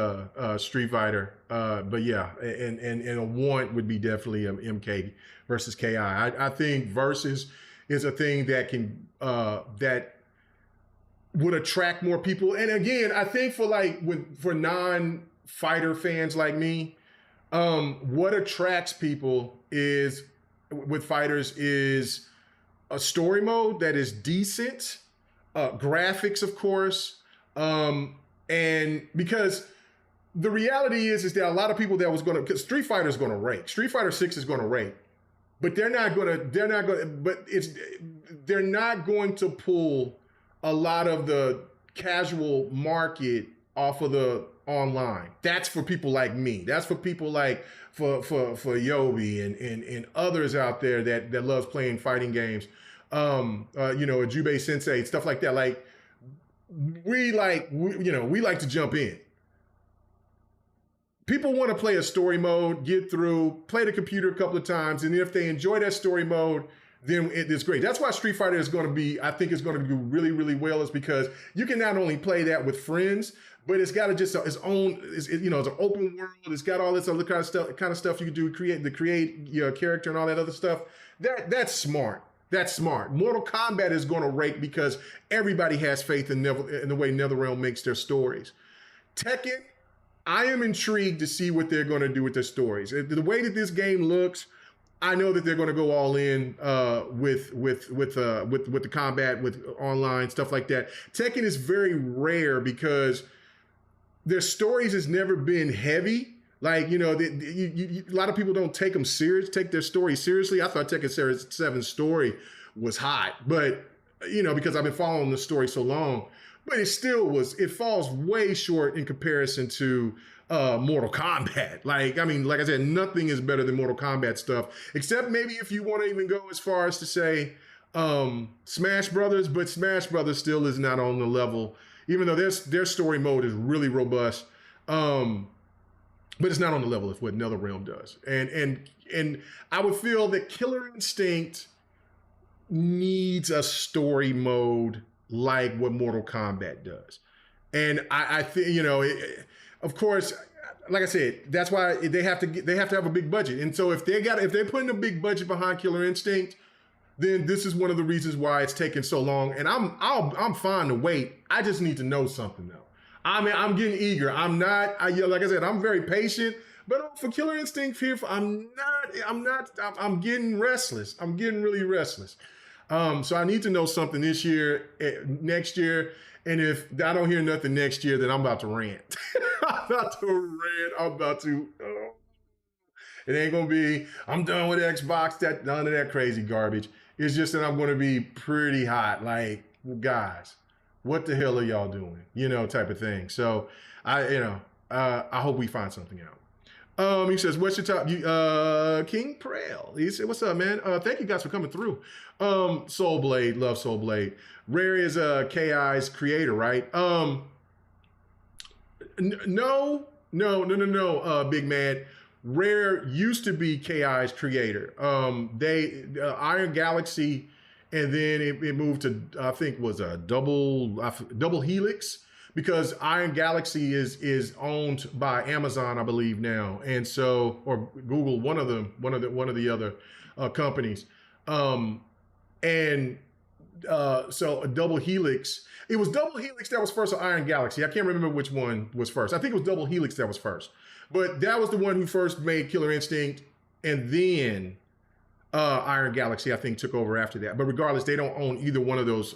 Street Fighter. But yeah, and a want would be definitely MK versus KI. I think versus is a thing that can that would attract more people. And again, I think for non-fighter fans like me, what attracts people is with fighters is a story mode that is decent, graphics, of course, and because the reality is that a lot of people because Street Fighter is going to rake. Street Fighter 6 is going to rake, but they're not going to pull a lot of the casual market off of the online. That's for people like me. That's for people like for Yobi and others out there that loves playing fighting games. Jubei Sensei, stuff like that. Like we like to jump in. People want to play a story mode, get through, play the computer a couple of times, and if they enjoy that story mode, then it's great. That's why Street Fighter is going to be, I think it's going to do really, really well, is because you can not only play that with friends, but it's got its own, it's an open world. It's got all this other kind of stuff you can do, create your character and all that other stuff. That's smart. That's smart. Mortal Kombat is going to rake because everybody has faith in the way NetherRealm makes their stories. Tekken, I am intrigued to see what they're going to do with their stories. The way that this game looks, I know that they're going to go all in with the combat, with online stuff like that. Tekken is very rare because their stories has never been heavy. Like, a lot of people don't take their story seriously. I thought Tekken 7's story was hot, but because I've been following the story so long, but it falls way short in comparison to Mortal Kombat. Like I said, nothing is better than Mortal Kombat stuff, except maybe if you want to even go as far as to say Smash Brothers, but Smash Brothers still is not on the level, even though their story mode is really robust. But it's not on the level of what NetherRealm does. And I would feel that Killer Instinct needs a story mode like what Mortal Kombat does. And I think, of course, like I said, that's why they have to have a big budget. And so if they're putting a big budget behind Killer Instinct, then this is one of the reasons why it's taking so long. And I'm fine to wait. I just need to know something though. I'm getting eager. Like I said, I'm very patient, but for Killer Instinct here, I'm getting restless. I'm getting really restless. So I need to know something this year, next year, and if I don't hear nothing next year, then I'm about to rant. I'm about to rant. I'm about to. Oh, it ain't gonna be. I'm done with Xbox. That none of that crazy garbage. It's just that I'm gonna be pretty hot. Like, guys, what the hell are y'all doing? You know, type of thing. So I hope we find something out. He says, "What's your top?" King Prail. He said, "What's up, man? Thank you guys for coming through." Soul Blade, love Soul Blade. Rare is KI's creator, right? No. Big man. Rare used to be KI's creator. They Iron Galaxy, and then it moved to I think was a double Helix because Iron Galaxy is owned by Amazon, I believe now, and so or Google, one of the other companies, and so a double helix. It was double helix that was first, or Iron Galaxy. I can't remember which one was first. I think it was double helix that was first, but that was the one who first made Killer Instinct, and then Iron Galaxy I think took over after that. But regardless, they don't own either one of those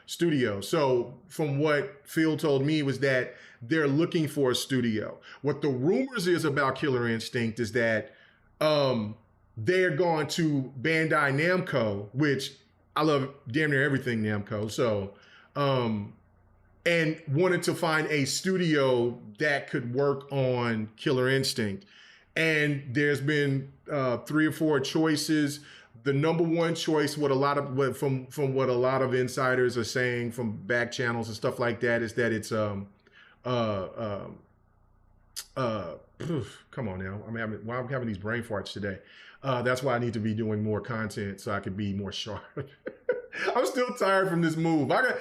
studios. So from what Phil told me was that they're looking for a studio. What the rumors is about Killer Instinct is that they're going to Bandai Namco, which I love damn near everything Namco. So, and wanted to find a studio that could work on Killer Instinct. And there's been 3 or 4 choices. The number one choice, from what a lot of insiders are saying from back channels and stuff like that, is that it's come on now. I'm having these brain farts today. That's why I need to be doing more content so I could be more sharp. I'm still tired from this move. I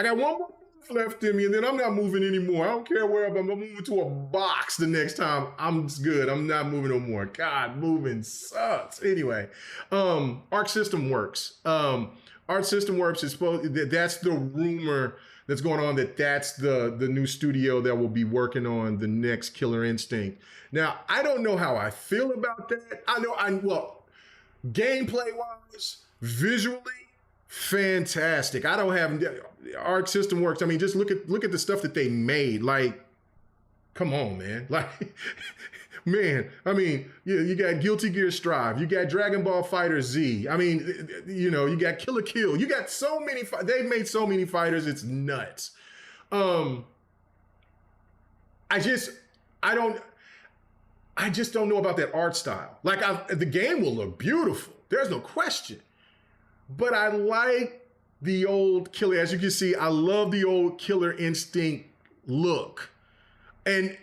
got one more move left in me, and then I'm not moving anymore. I don't care where I'm moving to a box the next time. I'm good. I'm not moving no more. God, moving sucks. Anyway, Arc System Works. Arc System Works is that's the rumor that's going on, that's the new studio that will be working on the next Killer Instinct. Now, I don't know how I feel about that. Well, gameplay wise, visually, fantastic. I don't have Arc System Works. I mean, just look at the stuff that they made. Like, come on, man. Like, man. I mean, you got Guilty Gear Strive. You got Dragon Ball Fighter Z. I mean, you got Killer Kill. You got so many. They've made so many fighters. It's nuts. I just don't know about that art style. Like, the game will look beautiful. There's no question. But I like the old Killer. As you can see, I love the old Killer Instinct look. And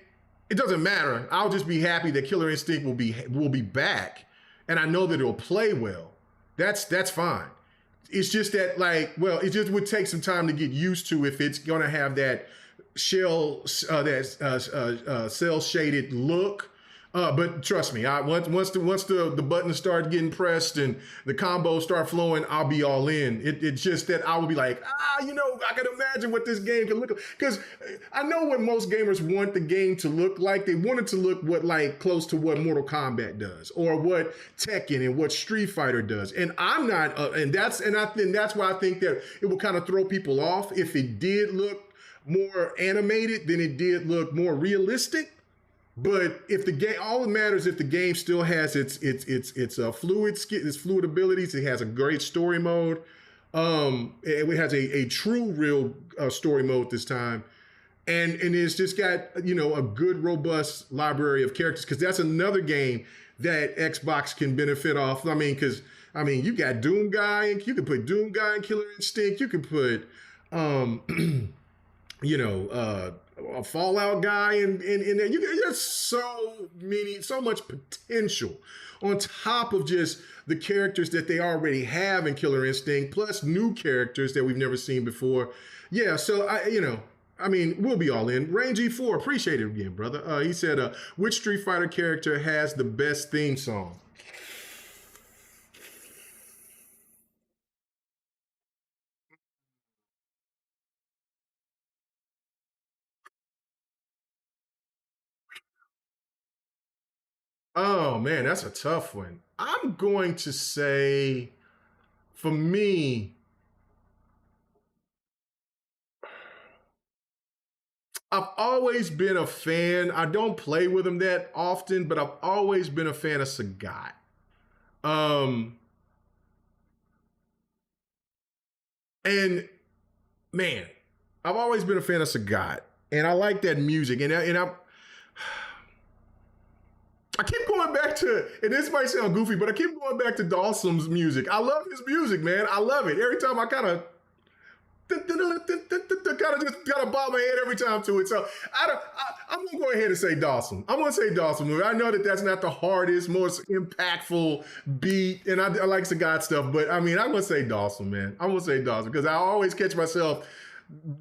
it doesn't matter. I'll just be happy that Killer Instinct will be back. And I know that it'll play well. That's fine. It's just that, like, well, it just would take some time to get used to if it's gonna have that cell shaded look. But trust me, once the buttons start getting pressed and the combos start flowing, I'll be all in. It's just that I will be like, I can imagine what this game can look like. Because I know what most gamers want the game to look like. They want it to look close to what Mortal Kombat does, or what Tekken and what Street Fighter does. And I'm not, and that's why I think that it will kind of throw people off if it did look more animated than it did look more realistic. But if the game, all that matters if the game still has its fluid abilities. It has a great story mode. It has a true real story mode this time, and it's just got a good robust library of characters, because that's another game that Xbox can benefit off. I mean, you got Doom Guy, and you can put Doom Guy in Killer Instinct. You can put a Fallout guy in there. There's so much potential on top of just the characters that they already have in Killer Instinct, plus new characters that we've never seen before. Yeah, so we'll be all in. Range E4, appreciate it again, brother. He said, which Street Fighter character has the best theme song? Oh man, that's a tough one. I'm going to say for me, I've always been a fan. I don't play with them that often, but I've always been a fan of Sagat. Um, and man, I've always been a fan of Sagat, and I like that music. I keep going back to, and this might sound goofy, but I keep going back to Dawson's music. I love his music, man. I love it. Every time I kind of bob my head every time to it. So I'm gonna go ahead and say Dawson. I'm gonna say Dawson. I know that that's not the hardest, most impactful beat, and I like Sagat stuff, but I mean, I'm gonna say Dawson, man. I'm gonna say Dawson because I always catch myself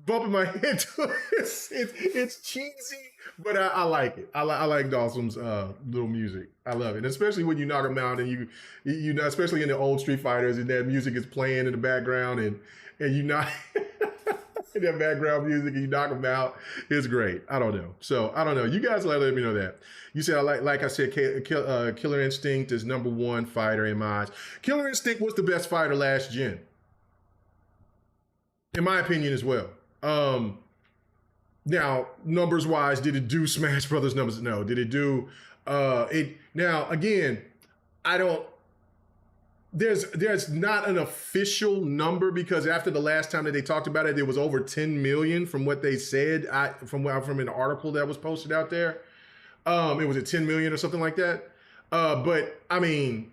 bumping my head to it. It's cheesy, but I like it. I like Dawson's little music. I love it, and especially when you knock him out, and you know, especially in the old Street Fighters, and that music is playing in the background, and you knock that background music, and you knock them out. It's great. I don't know. So I don't know. You guys let me know that. You said like I said, Killer Instinct is #1 fighter in my eyes. Killer Instinct was the best fighter last gen, in my opinion as well. Now, numbers wise, did it do Smash Brothers numbers? No. Did it do it? Now, again, I don't. There's not an official number because after the last time that they talked about it, there was over 10 million from what they said. From an article that was posted out there. It was at 10 million or something like that. But I mean,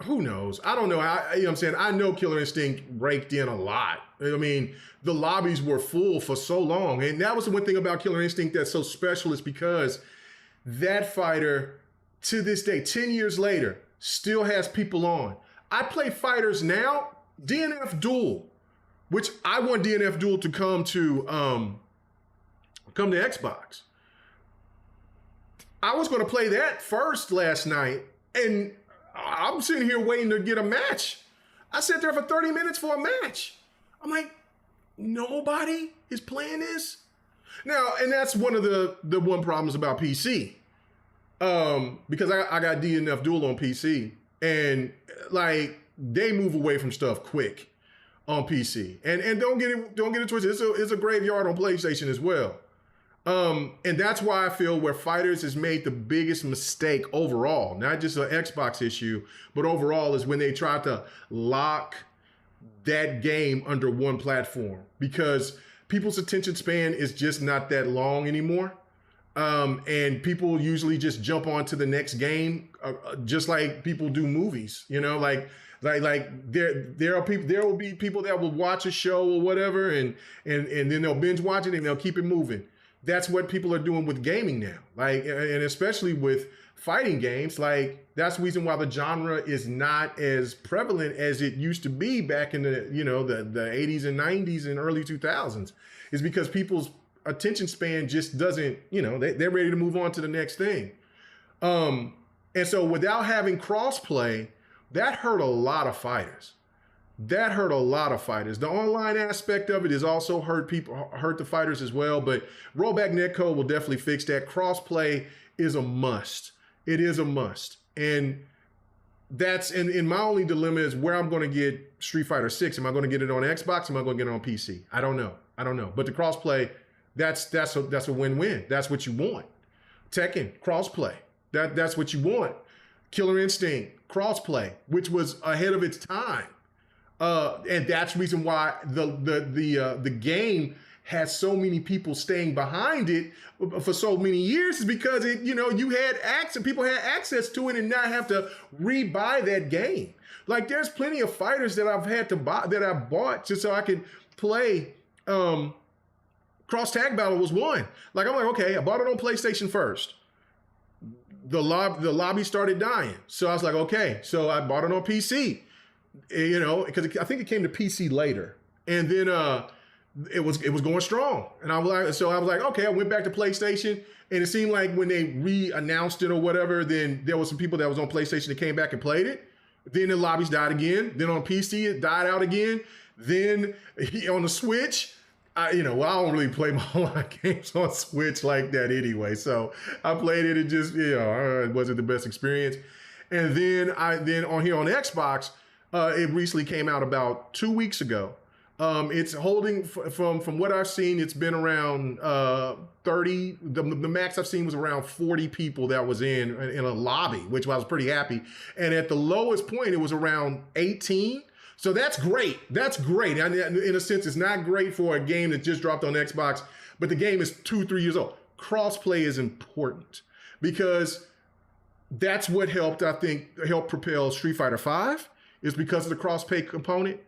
who knows? I don't know. You know what I'm saying? I know Killer Instinct raked in a lot. I mean, the lobbies were full for so long. And that was the one thing about Killer Instinct that's so special is because that fighter, to this day, 10 years later, still has people on. I play fighters now, DNF Duel, which I want DNF Duel to come to Xbox. I was going to play that first last night, and I'm sitting here waiting to get a match. I sat there for 30 minutes for a match. I'm like, nobody is playing this? Now, and that's one of the one problems about PC. Because I got DNF Duel on PC, and like they move away from stuff quick on PC. And don't get it twisted. It's a graveyard on PlayStation as well. And that's why I feel where Fighters has made the biggest mistake overall, not just an Xbox issue, but overall is when they tried to lock that game under one platform because people's attention span is just not that long anymore. And people usually just jump on to the next game, just like people do movies, you know, like there will be people that will watch a show or whatever, and then they'll binge watch it and they'll keep it moving. That's what people are doing with gaming now, like, and especially with fighting games. Like that's the reason why the genre is not as prevalent as it used to be back in the, you know, the 80s and 90s and early 2000s, is because people's attention span just doesn't, you know, they're ready to move on to the next thing. And so without having crossplay, that hurt a lot of fighters. The online aspect of it is also hurt the fighters as well, but rollback netcode will definitely fix that. Crossplay is a must. It is a must. And that's, and my only dilemma is where I'm going to get Street Fighter 6. Am I going to get it on Xbox? Am I going to get it on PC? I don't know. But the crossplay, that's a win-win. That's what you want. Tekken, crossplay. That's what you want. Killer Instinct, crossplay, which was ahead of its time. And that's the reason why the game has so many people staying behind it for so many years, is because it, you know, you had access, people had access to it and not have to rebuy that game. Like there's plenty of fighters that I've had to buy, that I bought just so I could play. Cross Tag Battle was one. Like I'm like, okay, I bought it on PlayStation first. The lobby started dying, so I was like, okay, so I bought it on PC. You know, because I think it came to PC later, and then it was going strong, and I was like, okay, I went back to PlayStation, and it seemed like when they re-announced it or whatever, then there was some people that was on PlayStation that came back and played it. Then the lobbies died again. Then on PC it died out again. Then on the Switch, I don't really play my online games on Switch like that anyway. So I played it and just, it wasn't the best experience. And then on here on Xbox, It recently came out about 2 weeks ago. It's holding from what I've seen. It's been around 30. The max I've seen was around 40 people that was in a lobby, which I was pretty happy. And at the lowest point, it was around 18. So that's great. That's great. And in a sense, it's not great for a game that just dropped on Xbox, but the game is 2-3 years old. Crossplay is important because that's what helped, I think, help propel Street Fighter V, is because of the crossplay component.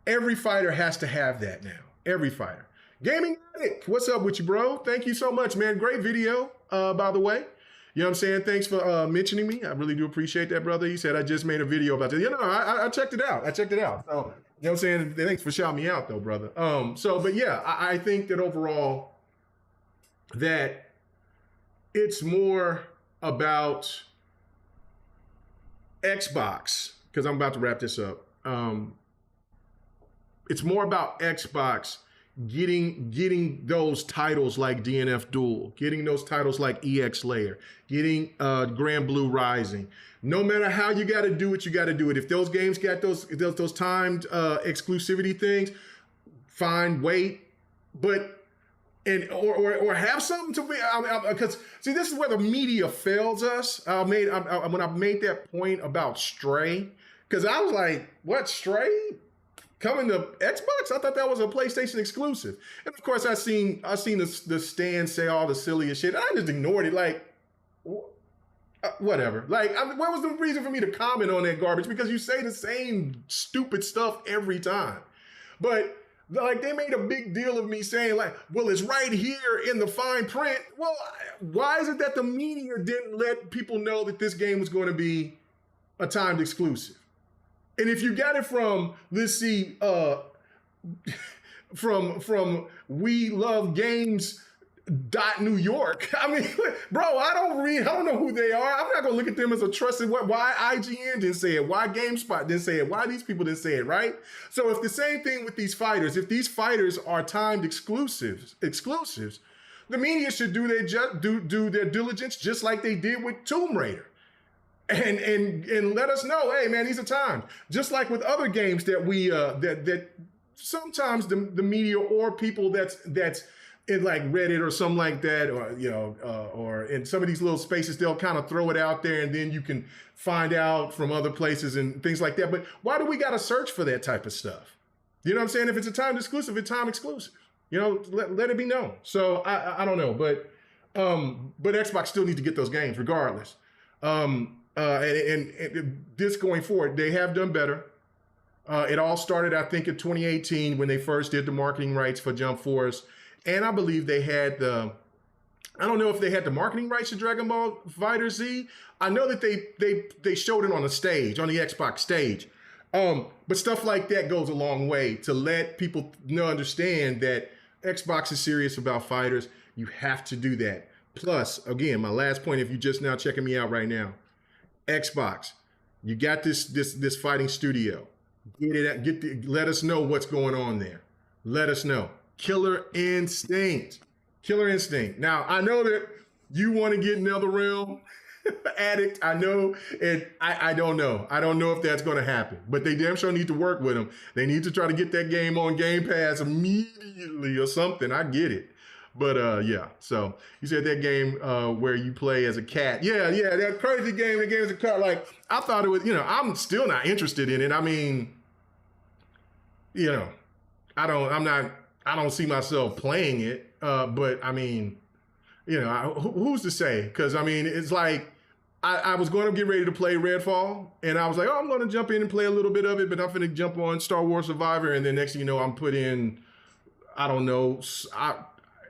Every fighter has to have that now. Every fighter. Gaming Addict, what's up with you, bro? Thank you so much, man. Great video, by the way. You know what I'm saying? Thanks for mentioning me. I really do appreciate that, brother. He said I just made a video about this. I checked it out. So, you know what I'm saying? Thanks for shouting me out, though, brother. But yeah, I think that overall that it's more about Xbox, because I'm about to wrap this up. It's more about Xbox getting those titles like DNF Duel, getting those titles like EX Layer, getting Grand Blue Rising. No matter how you got to do it, you got to do it. If those games got those timed exclusivity things, fine, wait, but or have something to be, because see, this is where the media fails us. When I made that point about Stray, because I was like, what, Stray coming to Xbox? I thought that was a PlayStation exclusive. And of course, I seen the stand say all the silliest shit. I just ignored it, like, whatever. Like, what was the reason for me to comment on that garbage? Because you say the same stupid stuff every time. But like, they made a big deal of me saying, like, well, it's right here in the fine print. Well, why is it that the media didn't let people know that this game was going to be a timed exclusive? And if you got it from, let's see, from We Love Games .New York, I mean, bro, I don't know who they are. I'm not gonna look at them as a trusted. Why IGN didn't say it? Why GameSpot didn't say it? Why these people didn't say it, right? So if the same thing with these fighters, if these fighters are timed exclusives, the media should do their diligence just like they did with Tomb Raider. And let us know, hey man, these are timed. Just like with other games that we that sometimes the media or people that's in like Reddit or something like that, or or in some of these little spaces, they'll kind of throw it out there, and then you can find out from other places and things like that. But why do we got to search for that type of stuff? You know what I'm saying? If it's a timed exclusive, it's time exclusive. Let it be known. So I don't know, but Xbox still needs to get those games regardless. And this going forward, they have done better. It all started, I think, in 2018 when they first did the marketing rights for Jump Force. And I believe they had I don't know if they had the marketing rights to Dragon Ball FighterZ. I know that they showed it on the stage, on the Xbox stage. But stuff like that goes a long way to let people understand that Xbox is serious about fighters. You have to do that. Plus, again, my last point, if you're just now checking me out right now, Xbox, you got this fighting studio. Let us know what's going on there. Let us know. Killer Instinct. Now, I know that you want to get NetherRealm Addict. I know, and I don't know. I don't know if that's going to happen, but they damn sure need to work with them. They need to try to get that game on Game Pass immediately or something. I get it. But yeah, so you said that game where you play as a cat. Yeah, that crazy game, the game as a cat. Like, I thought it was, I'm still not interested in it. I mean, I don't see myself playing it. But I mean, who's to say? Because I mean, it's like I was going to get ready to play Redfall, and I was like, oh, I'm going to jump in and play a little bit of it, but I'm going to jump on Star Wars Survivor, and then next thing you know, I'm put in, I don't know,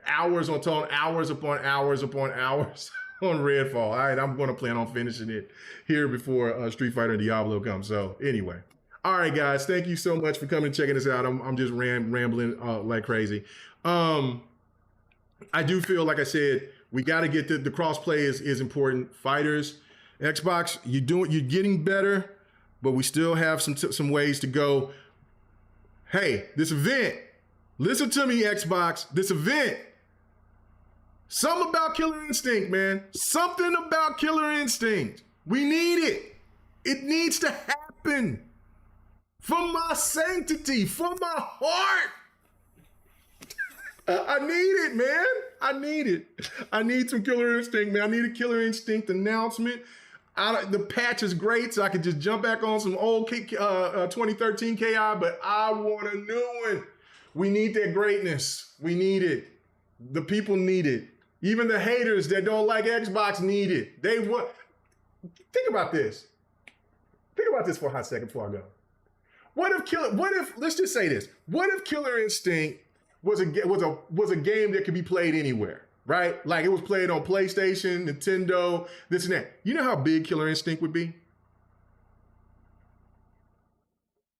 hours upon hours on Redfall. All right, I'm going to plan on finishing it here before Street Fighter and Diablo comes. So anyway, all right, guys, thank you so much for coming and checking us out. I'm just rambling like crazy. I do feel, like I said, we got to get the crossplay is important. Fighters, Xbox, you're getting better, but we still have some ways to go. Hey, this event, listen to me, Xbox, this event. Something about Killer Instinct, man. Something about Killer Instinct. We need it. It needs to happen. For my sanctity, for my heart. I need it, man. I need it. I need some Killer Instinct, man. I need a Killer Instinct announcement. The patch is great, so I can just jump back on some old 2013 KI, but I want a new one. We need that greatness. We need it. The people need it. Even the haters that don't like Xbox need it. They want. Think about this. Think about this for a hot second before I go. What if let's just say this. What if Killer Instinct was a game that could be played anywhere, right? Like it was played on PlayStation, Nintendo, this and that. You know how big Killer Instinct would be?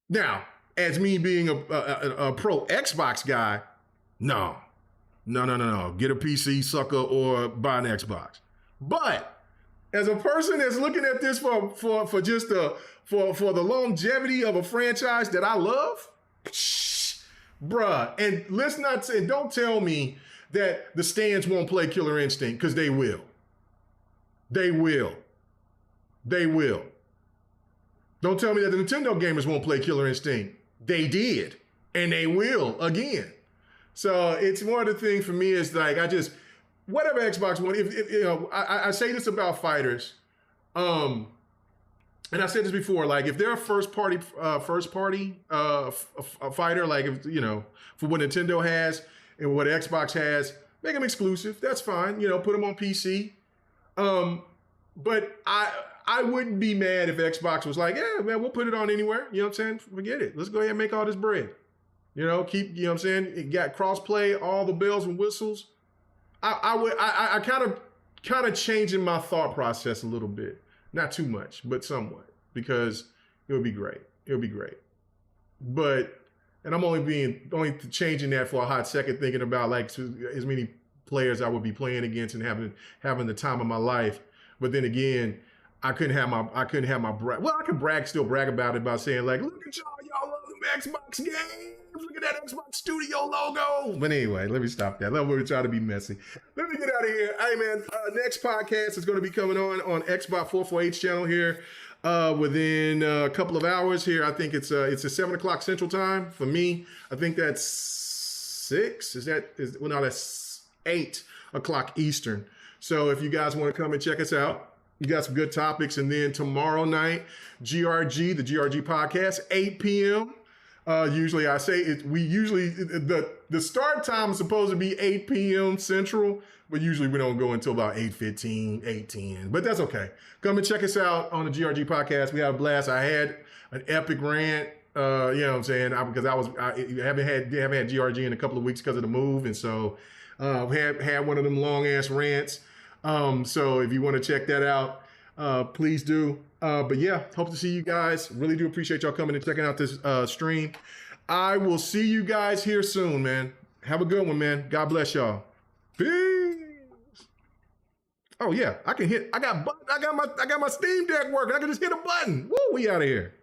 Now, as me being a pro Xbox guy, no. Get a PC, sucker, or buy an Xbox. But as a person that's looking at this for just for the longevity of a franchise that I love, bruh, and let's not say, don't tell me that the stands won't play Killer Instinct, because they will. They will. They will. Don't tell me that the Nintendo gamers won't play Killer Instinct. They did, and they will again. So it's one of the things for me is like, whatever Xbox One, if you know, I say this about fighters, and I said this before, like if they're a first party fighter, like if, you know, for what Nintendo has and what Xbox has, make them exclusive. That's fine. You know, put them on PC. But I wouldn't be mad if Xbox was like, yeah, man, we'll put it on anywhere. You know what I'm saying? Forget it. Let's go ahead and make all this bread. You know, you know what I'm saying? It got cross-play, all the bells and whistles. I kind of changing my thought process a little bit. Not too much, but somewhat. Because it would be great. It would be great. But, and I'm only changing that for a hot second, thinking about like as many players I would be playing against and having the time of my life. But then again, I couldn't have my well, I could still brag about it by saying like, look at y'all love them Xbox games. Look at that Xbox Studio logo. But anyway, let me stop that. Let me try to be messy. Let me get out of here. Hey man, next podcast is going to be coming on Xbox 448's channel here within a couple of hours here. I think it's a 7 o'clock Central Time for me. I think that's 6. That's 8 o'clock Eastern. So if you guys want to come and check us out, you got some good topics. And then tomorrow night, the GRG podcast, 8 p.m. Usually I say the start time is supposed to be 8 p.m. Central, but usually we don't go until about 8:15, 8:10. But that's okay. Come and check us out on the GRG podcast. We had a blast. I had an epic rant. You know what I'm saying? Because I haven't had GRG in a couple of weeks because of the move, and so had one of them long ass rants. So if you want to check that out, please do. But yeah, hope to see you guys. Really do appreciate y'all coming and checking out this stream. I will see you guys here soon, man. Have a good one, man. God bless y'all. Peace. Oh yeah, I got my Steam Deck working. I can just hit a button. Woo, we out of here.